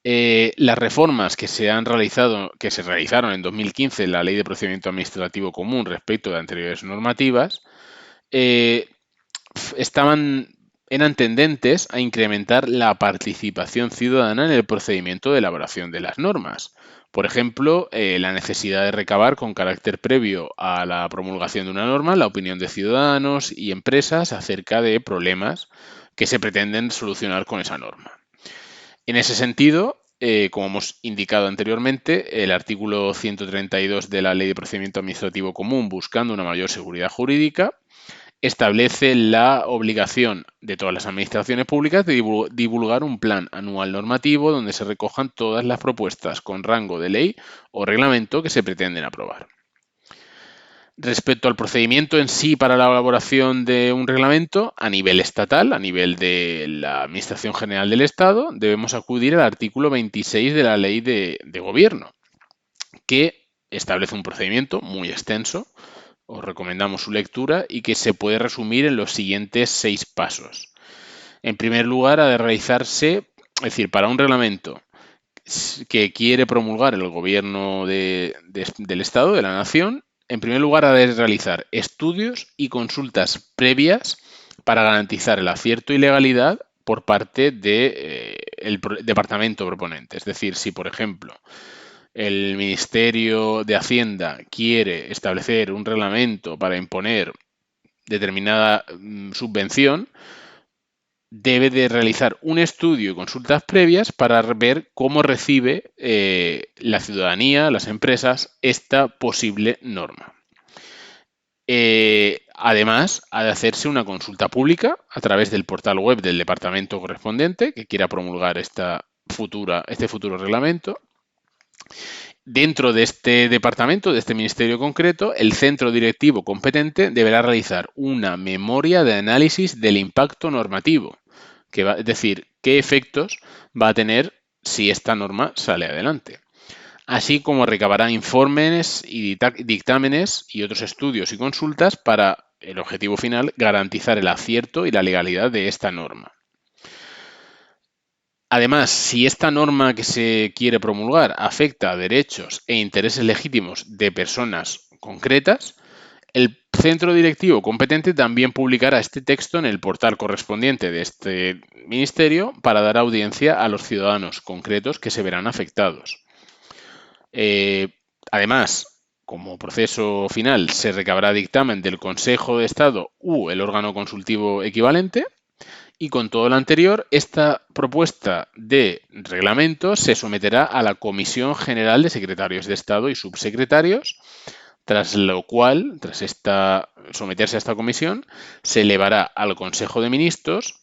Las reformas que se realizaron en 2015 en la Ley de Procedimiento Administrativo Común respecto de anteriores normativas eran tendentes a incrementar la participación ciudadana en el procedimiento de elaboración de las normas. Por ejemplo, la necesidad de recabar con carácter previo a la promulgación de una norma la opinión de ciudadanos y empresas acerca de problemas que se pretenden solucionar con esa norma. En ese sentido, como hemos indicado anteriormente, el artículo 132 de la Ley de Procedimiento Administrativo Común, buscando una mayor seguridad jurídica, establece la obligación de todas las administraciones públicas de divulgar un plan anual normativo donde se recojan todas las propuestas con rango de ley o reglamento que se pretenden aprobar. Respecto al procedimiento en sí para la elaboración de un reglamento, a nivel estatal, a nivel de la Administración General del Estado, debemos acudir al artículo 26 de la Ley de Gobierno, que establece un procedimiento muy extenso. Os recomendamos su lectura y que se puede resumir en los siguientes 6 pasos. En primer lugar, ha de realizarse, es decir, para un reglamento que quiere promulgar el gobierno del Estado, de la Nación, en primer lugar ha de realizar estudios y consultas previas para garantizar el acierto y legalidad por parte del departamento proponente. Es decir, si por ejemplo el Ministerio de Hacienda quiere establecer un reglamento para imponer determinada subvención, debe de realizar un estudio y consultas previas para ver cómo recibe la ciudadanía, las empresas, esta posible norma. Además, ha de hacerse una consulta pública a través del portal web del departamento correspondiente que quiera promulgar este futuro reglamento. Dentro de este departamento, de este ministerio concreto, el centro directivo competente deberá realizar una memoria de análisis del impacto normativo, es decir, qué efectos va a tener si esta norma sale adelante, así como recabará informes y dictámenes y otros estudios y consultas para el objetivo final, garantizar el acierto y la legalidad de esta norma. Además, si esta norma que se quiere promulgar afecta a derechos e intereses legítimos de personas concretas, el centro directivo competente también publicará este texto en el portal correspondiente de este ministerio para dar audiencia a los ciudadanos concretos que se verán afectados. Además, como proceso final, se recabará dictamen del Consejo de Estado u el órgano consultivo equivalente. Y con todo lo anterior, esta propuesta de reglamento se someterá a la Comisión General de Secretarios de Estado y Subsecretarios, tras lo cual, tras someterse a esta comisión, se elevará al Consejo de Ministros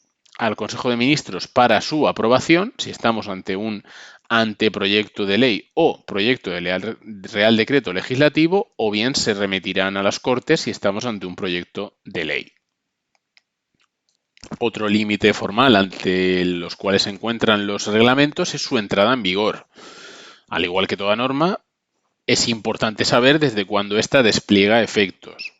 para su aprobación, si estamos ante un anteproyecto de ley o proyecto de Real Decreto Legislativo, o bien se remitirán a las Cortes si estamos ante un proyecto de ley. Otro límite formal ante los cuales se encuentran los reglamentos es su entrada en vigor. Al igual que toda norma, es importante saber desde cuándo ésta despliega efectos.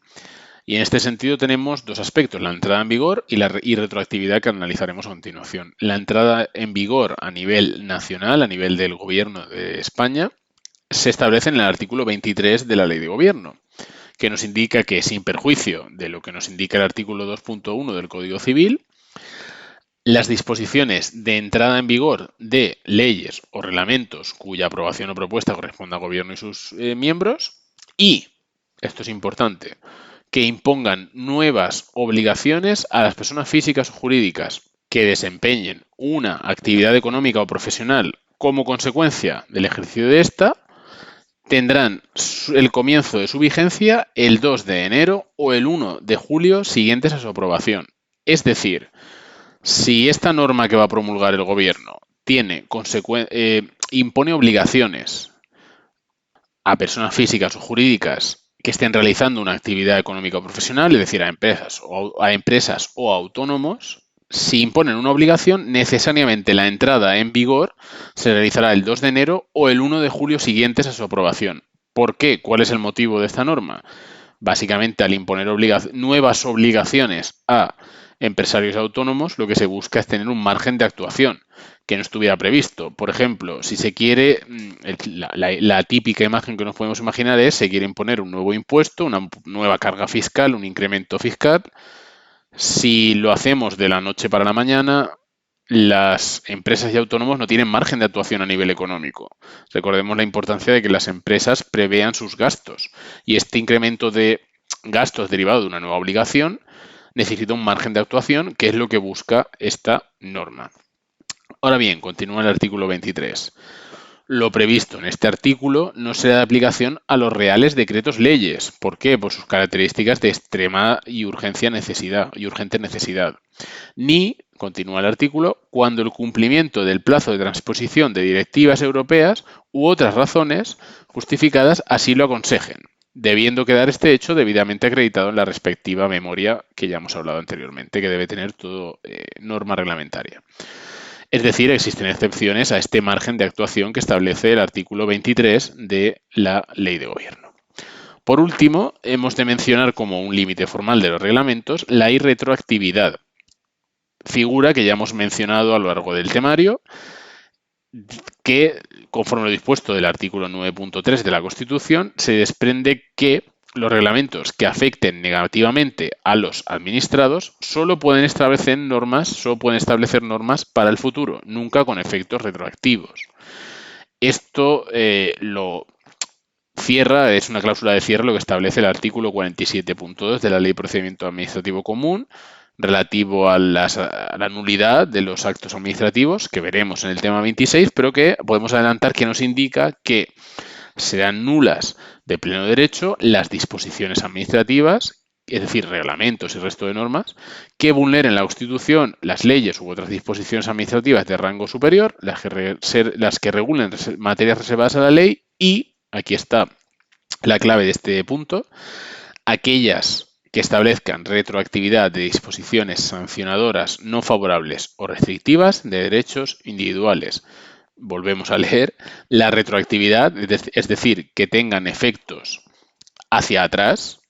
Y en este sentido tenemos dos aspectos, la entrada en vigor y la retroactividad que analizaremos a continuación. La entrada en vigor a nivel nacional, a nivel del Gobierno de España, se establece en el artículo 23 de la Ley de Gobierno, que nos indica que, sin perjuicio de lo que nos indica el artículo 2.1 del Código Civil, las disposiciones de entrada en vigor de leyes o reglamentos cuya aprobación o propuesta corresponda al Gobierno y sus miembros, y, esto es importante, que impongan nuevas obligaciones a las personas físicas o jurídicas que desempeñen una actividad económica o profesional como consecuencia del ejercicio de esta, tendrán el comienzo de su vigencia el 2 de enero o el 1 de julio siguientes a su aprobación. Es decir, si esta norma que va a promulgar el Gobierno impone obligaciones a personas físicas o jurídicas que estén realizando una actividad económica o profesional, es decir, a empresas o autónomos, si imponen una obligación, necesariamente la entrada en vigor se realizará el 2 de enero o el 1 de julio siguientes a su aprobación. ¿Por qué? ¿Cuál es el motivo de esta norma? Básicamente, al imponer nuevas obligaciones a empresarios autónomos, lo que se busca es tener un margen de actuación que no estuviera previsto. Por ejemplo, si se quiere, la típica imagen que nos podemos imaginar es se quiere imponer un nuevo impuesto, una nueva carga fiscal, un incremento fiscal. Si lo hacemos de la noche para la mañana, las empresas y autónomos no tienen margen de actuación a nivel económico. Recordemos la importancia de que las empresas prevean sus gastos y este incremento de gastos derivado de una nueva obligación necesita un margen de actuación, que es lo que busca esta norma. Ahora bien, continúa el artículo 23. Lo previsto en este artículo no será de aplicación a los reales decretos leyes. ¿Por qué? Por sus características de extrema y urgente necesidad. Ni, continúa el artículo, cuando el cumplimiento del plazo de transposición de directivas europeas u otras razones justificadas así lo aconsejen, debiendo quedar este hecho debidamente acreditado en la respectiva memoria que ya hemos hablado anteriormente, que debe tener todo norma reglamentaria. Es decir, existen excepciones a este margen de actuación que establece el artículo 23 de la Ley de Gobierno. Por último, hemos de mencionar como un límite formal de los reglamentos la irretroactividad, figura que ya hemos mencionado a lo largo del temario, que, conforme lo dispuesto del artículo 9.3 de la Constitución, se desprende que los reglamentos que afecten negativamente a los administrados solo pueden establecer normas para el futuro, nunca con efectos retroactivos. Esto lo cierra, es una cláusula de cierre lo que establece el artículo 47.2 de la Ley de Procedimiento Administrativo Común, relativo a la nulidad de los actos administrativos, que veremos en el tema 26, pero que podemos adelantar que nos indica que serán nulas de pleno derecho las disposiciones administrativas, es decir, reglamentos y resto de normas, que vulneren la Constitución, las leyes u otras disposiciones administrativas de rango superior, las que regulen materias reservadas a la ley y, aquí está la clave de este punto, aquellas que establezcan retroactividad de disposiciones sancionadoras no favorables o restrictivas de derechos individuales. Volvemos a leer la retroactividad, es decir, que tengan efectos hacia atrás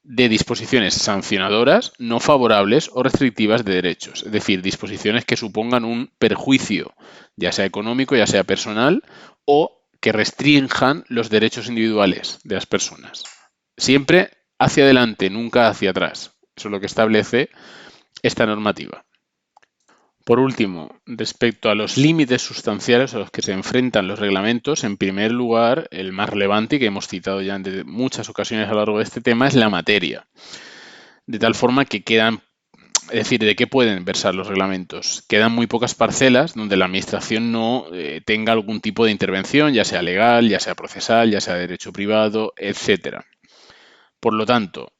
de disposiciones sancionadoras no favorables o restrictivas de derechos, es decir, disposiciones que supongan un perjuicio, ya sea económico, ya sea personal, o que restrinjan los derechos individuales de las personas. Siempre hacia adelante, nunca hacia atrás. Eso es lo que establece esta normativa. Por último, respecto a los límites sustanciales a los que se enfrentan los reglamentos, en primer lugar, el más relevante y que hemos citado ya en muchas ocasiones a lo largo de este tema es la materia. De tal forma que quedan, es decir, ¿de qué pueden versar los reglamentos? Quedan muy pocas parcelas donde la Administración no tenga algún tipo de intervención, ya sea legal, ya sea procesal, ya sea de derecho privado, etcétera. Por lo tanto,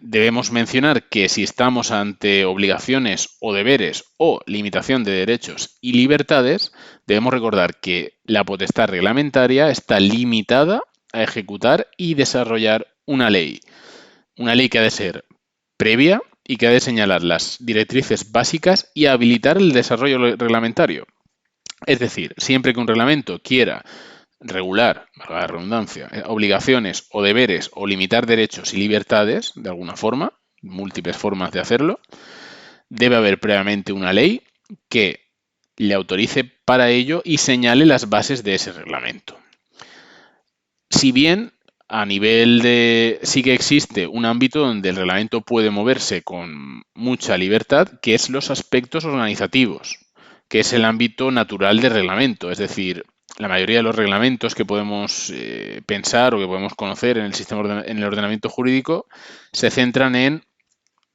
debemos mencionar que si estamos ante obligaciones o deberes o limitación de derechos y libertades, debemos recordar que la potestad reglamentaria está limitada a ejecutar y desarrollar una ley. Una ley que ha de ser previa y que ha de señalar las directrices básicas y habilitar el desarrollo reglamentario. Es decir, siempre que un reglamento quiera regular, valga la redundancia, obligaciones o deberes o limitar derechos y libertades, de alguna forma, múltiples formas de hacerlo, debe haber previamente una ley que le autorice para ello y señale las bases de ese reglamento. Si bien a nivel de sí que existe un ámbito donde el reglamento puede moverse con mucha libertad, que es los aspectos organizativos, que es el ámbito natural del reglamento, es decir, la mayoría de los reglamentos que podemos pensar o que podemos conocer en el sistema en el ordenamiento jurídico se centran en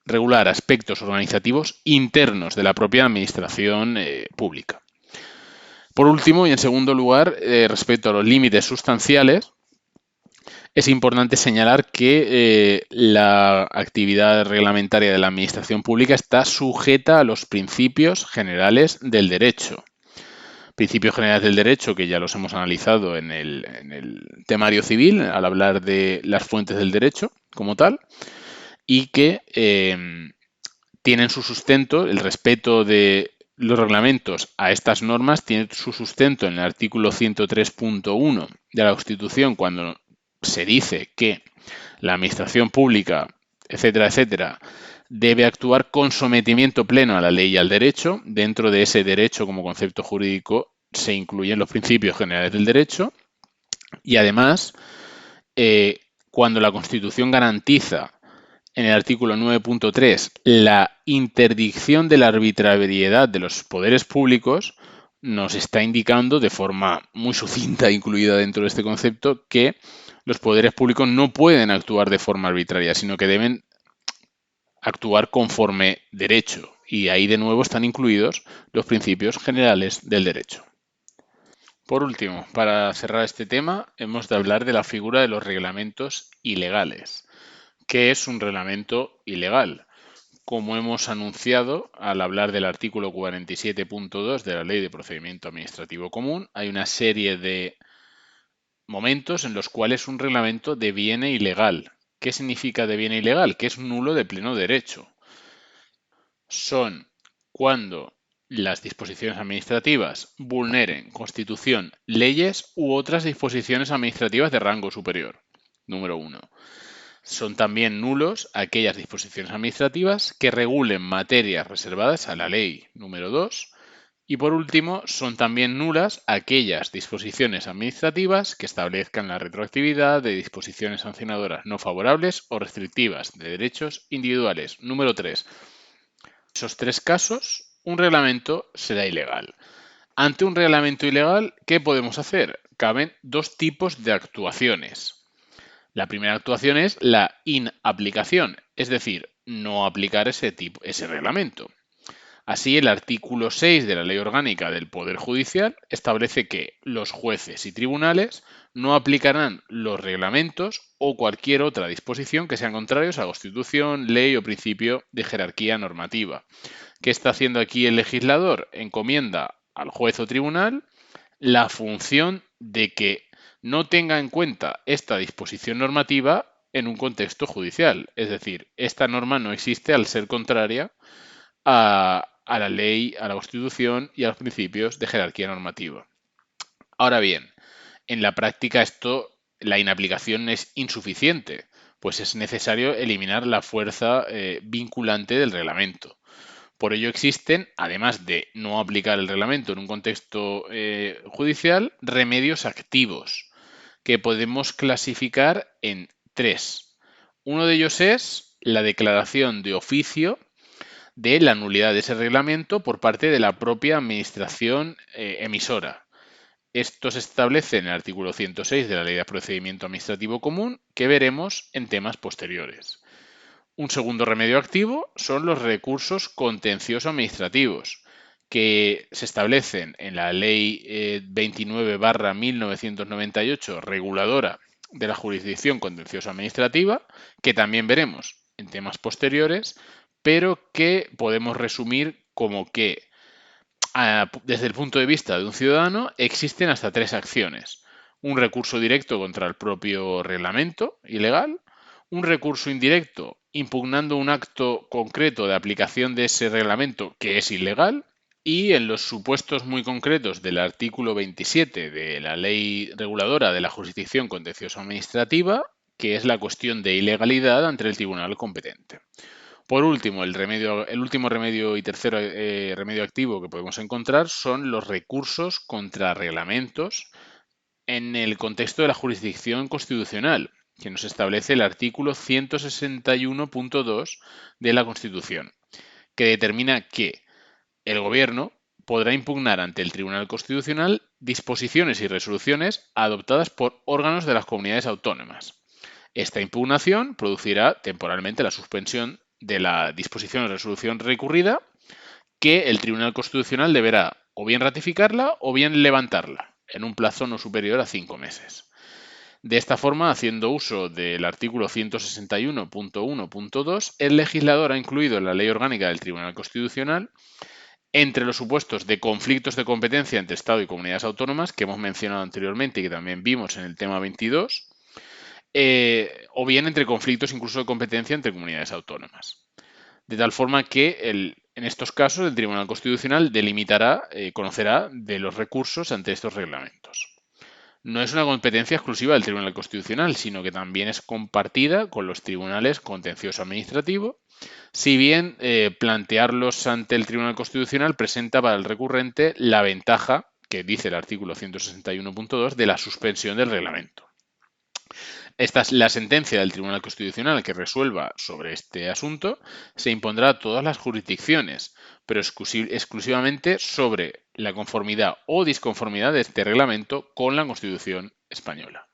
regular aspectos organizativos internos de la propia administración pública. Por último, y en segundo lugar, respecto a los límites sustanciales, es importante señalar que la actividad reglamentaria de la administración pública está sujeta a los principios generales del derecho. Principios generales del derecho que ya los hemos analizado en el temario civil al hablar de las fuentes del derecho como tal y que tienen su sustento, el respeto de los reglamentos a estas normas tiene su sustento en el artículo 103.1 de la Constitución cuando se dice que la administración pública, etcétera, etcétera, debe actuar con sometimiento pleno a la ley y al derecho. Dentro de ese derecho como concepto jurídico se incluyen los principios generales del derecho y además cuando la Constitución garantiza en el artículo 9.3 la interdicción de la arbitrariedad de los poderes públicos, nos está indicando de forma muy sucinta, incluida dentro de este concepto, que los poderes públicos no pueden actuar de forma arbitraria, sino que deben actuar conforme derecho. Y ahí de nuevo están incluidos los principios generales del derecho. Por último, para cerrar este tema, hemos de hablar de la figura de los reglamentos ilegales. ¿Qué es un reglamento ilegal? Como hemos anunciado al hablar del artículo 47.2 de la Ley de Procedimiento Administrativo Común, hay una serie de momentos en los cuales un reglamento deviene ilegal. ¿Qué significa deviene ilegal? Que es nulo de pleno derecho. Son cuando las disposiciones administrativas vulneren Constitución, leyes u otras disposiciones administrativas de rango superior. Número 1. Son también nulos aquellas disposiciones administrativas que regulen materias reservadas a la ley. Número 2. Y por último, son también nulas aquellas disposiciones administrativas que establezcan la retroactividad de disposiciones sancionadoras no favorables o restrictivas de derechos individuales. Número 3. En esos tres casos, un reglamento será ilegal. Ante un reglamento ilegal, ¿qué podemos hacer? Caben dos tipos de actuaciones. La primera actuación es la inaplicación, es decir, no aplicar ese reglamento. Así, el artículo 6 de la Ley Orgánica del Poder Judicial establece que los jueces y tribunales no aplicarán los reglamentos o cualquier otra disposición que sean contrarios a la Constitución, ley o principio de jerarquía normativa. ¿Qué está haciendo aquí el legislador? Encomienda al juez o tribunal la función de que no tenga en cuenta esta disposición normativa en un contexto judicial. Es decir, esta norma no existe al ser contraria a la ley, a la Constitución y a los principios de jerarquía normativa. Ahora bien, en la práctica la inaplicación es insuficiente, pues es necesario eliminar la fuerza vinculante del reglamento. Por ello existen, además de no aplicar el reglamento en un contexto judicial, remedios activos que podemos clasificar en tres. Uno de ellos es la declaración de oficio de la nulidad de ese reglamento por parte de la propia administración emisora. Esto se establece en el artículo 106 de la Ley de Procedimiento Administrativo Común, que veremos en temas posteriores. Un segundo remedio activo son los recursos contencioso-administrativos, que se establecen en la Ley 29/1998, reguladora de la jurisdicción contencioso-administrativa, que también veremos en temas posteriores, pero que podemos resumir como que, desde el punto de vista de un ciudadano, existen hasta tres acciones. Un recurso directo contra el propio reglamento ilegal, un recurso indirecto impugnando un acto concreto de aplicación de ese reglamento que es ilegal, y en los supuestos muy concretos del artículo 27 de la Ley Reguladora de la Jurisdicción Contencioso Administrativa, que es la cuestión de ilegalidad ante el tribunal competente. Por último, el último remedio y tercer remedio activo que podemos encontrar son los recursos contra reglamentos en el contexto de la jurisdicción constitucional, que nos establece el artículo 161.2 de la Constitución, que determina que el Gobierno podrá impugnar ante el Tribunal Constitucional disposiciones y resoluciones adoptadas por órganos de las comunidades autónomas. Esta impugnación producirá temporalmente la suspensión de la disposición o resolución recurrida, que el Tribunal Constitucional deberá o bien ratificarla o bien levantarla en un plazo no superior a 5 meses. De esta forma, haciendo uso del artículo 161.1.2, el legislador ha incluido en la Ley Orgánica del Tribunal Constitucional, entre los supuestos de conflictos de competencia entre Estado y comunidades autónomas, que hemos mencionado anteriormente y que también vimos en el tema 22, o bien entre conflictos incluso de competencia entre comunidades autónomas. De tal forma que en estos casos el Tribunal Constitucional conocerá de los recursos ante estos reglamentos. No es una competencia exclusiva del Tribunal Constitucional, sino que también es compartida con los tribunales contencioso administrativo, si bien plantearlos ante el Tribunal Constitucional presenta para el recurrente la ventaja, que dice el artículo 161.2, de la suspensión del reglamento. Esta es la sentencia del Tribunal Constitucional que resuelva sobre este asunto, se impondrá a todas las jurisdicciones, pero exclusivamente sobre la conformidad o disconformidad de este reglamento con la Constitución española.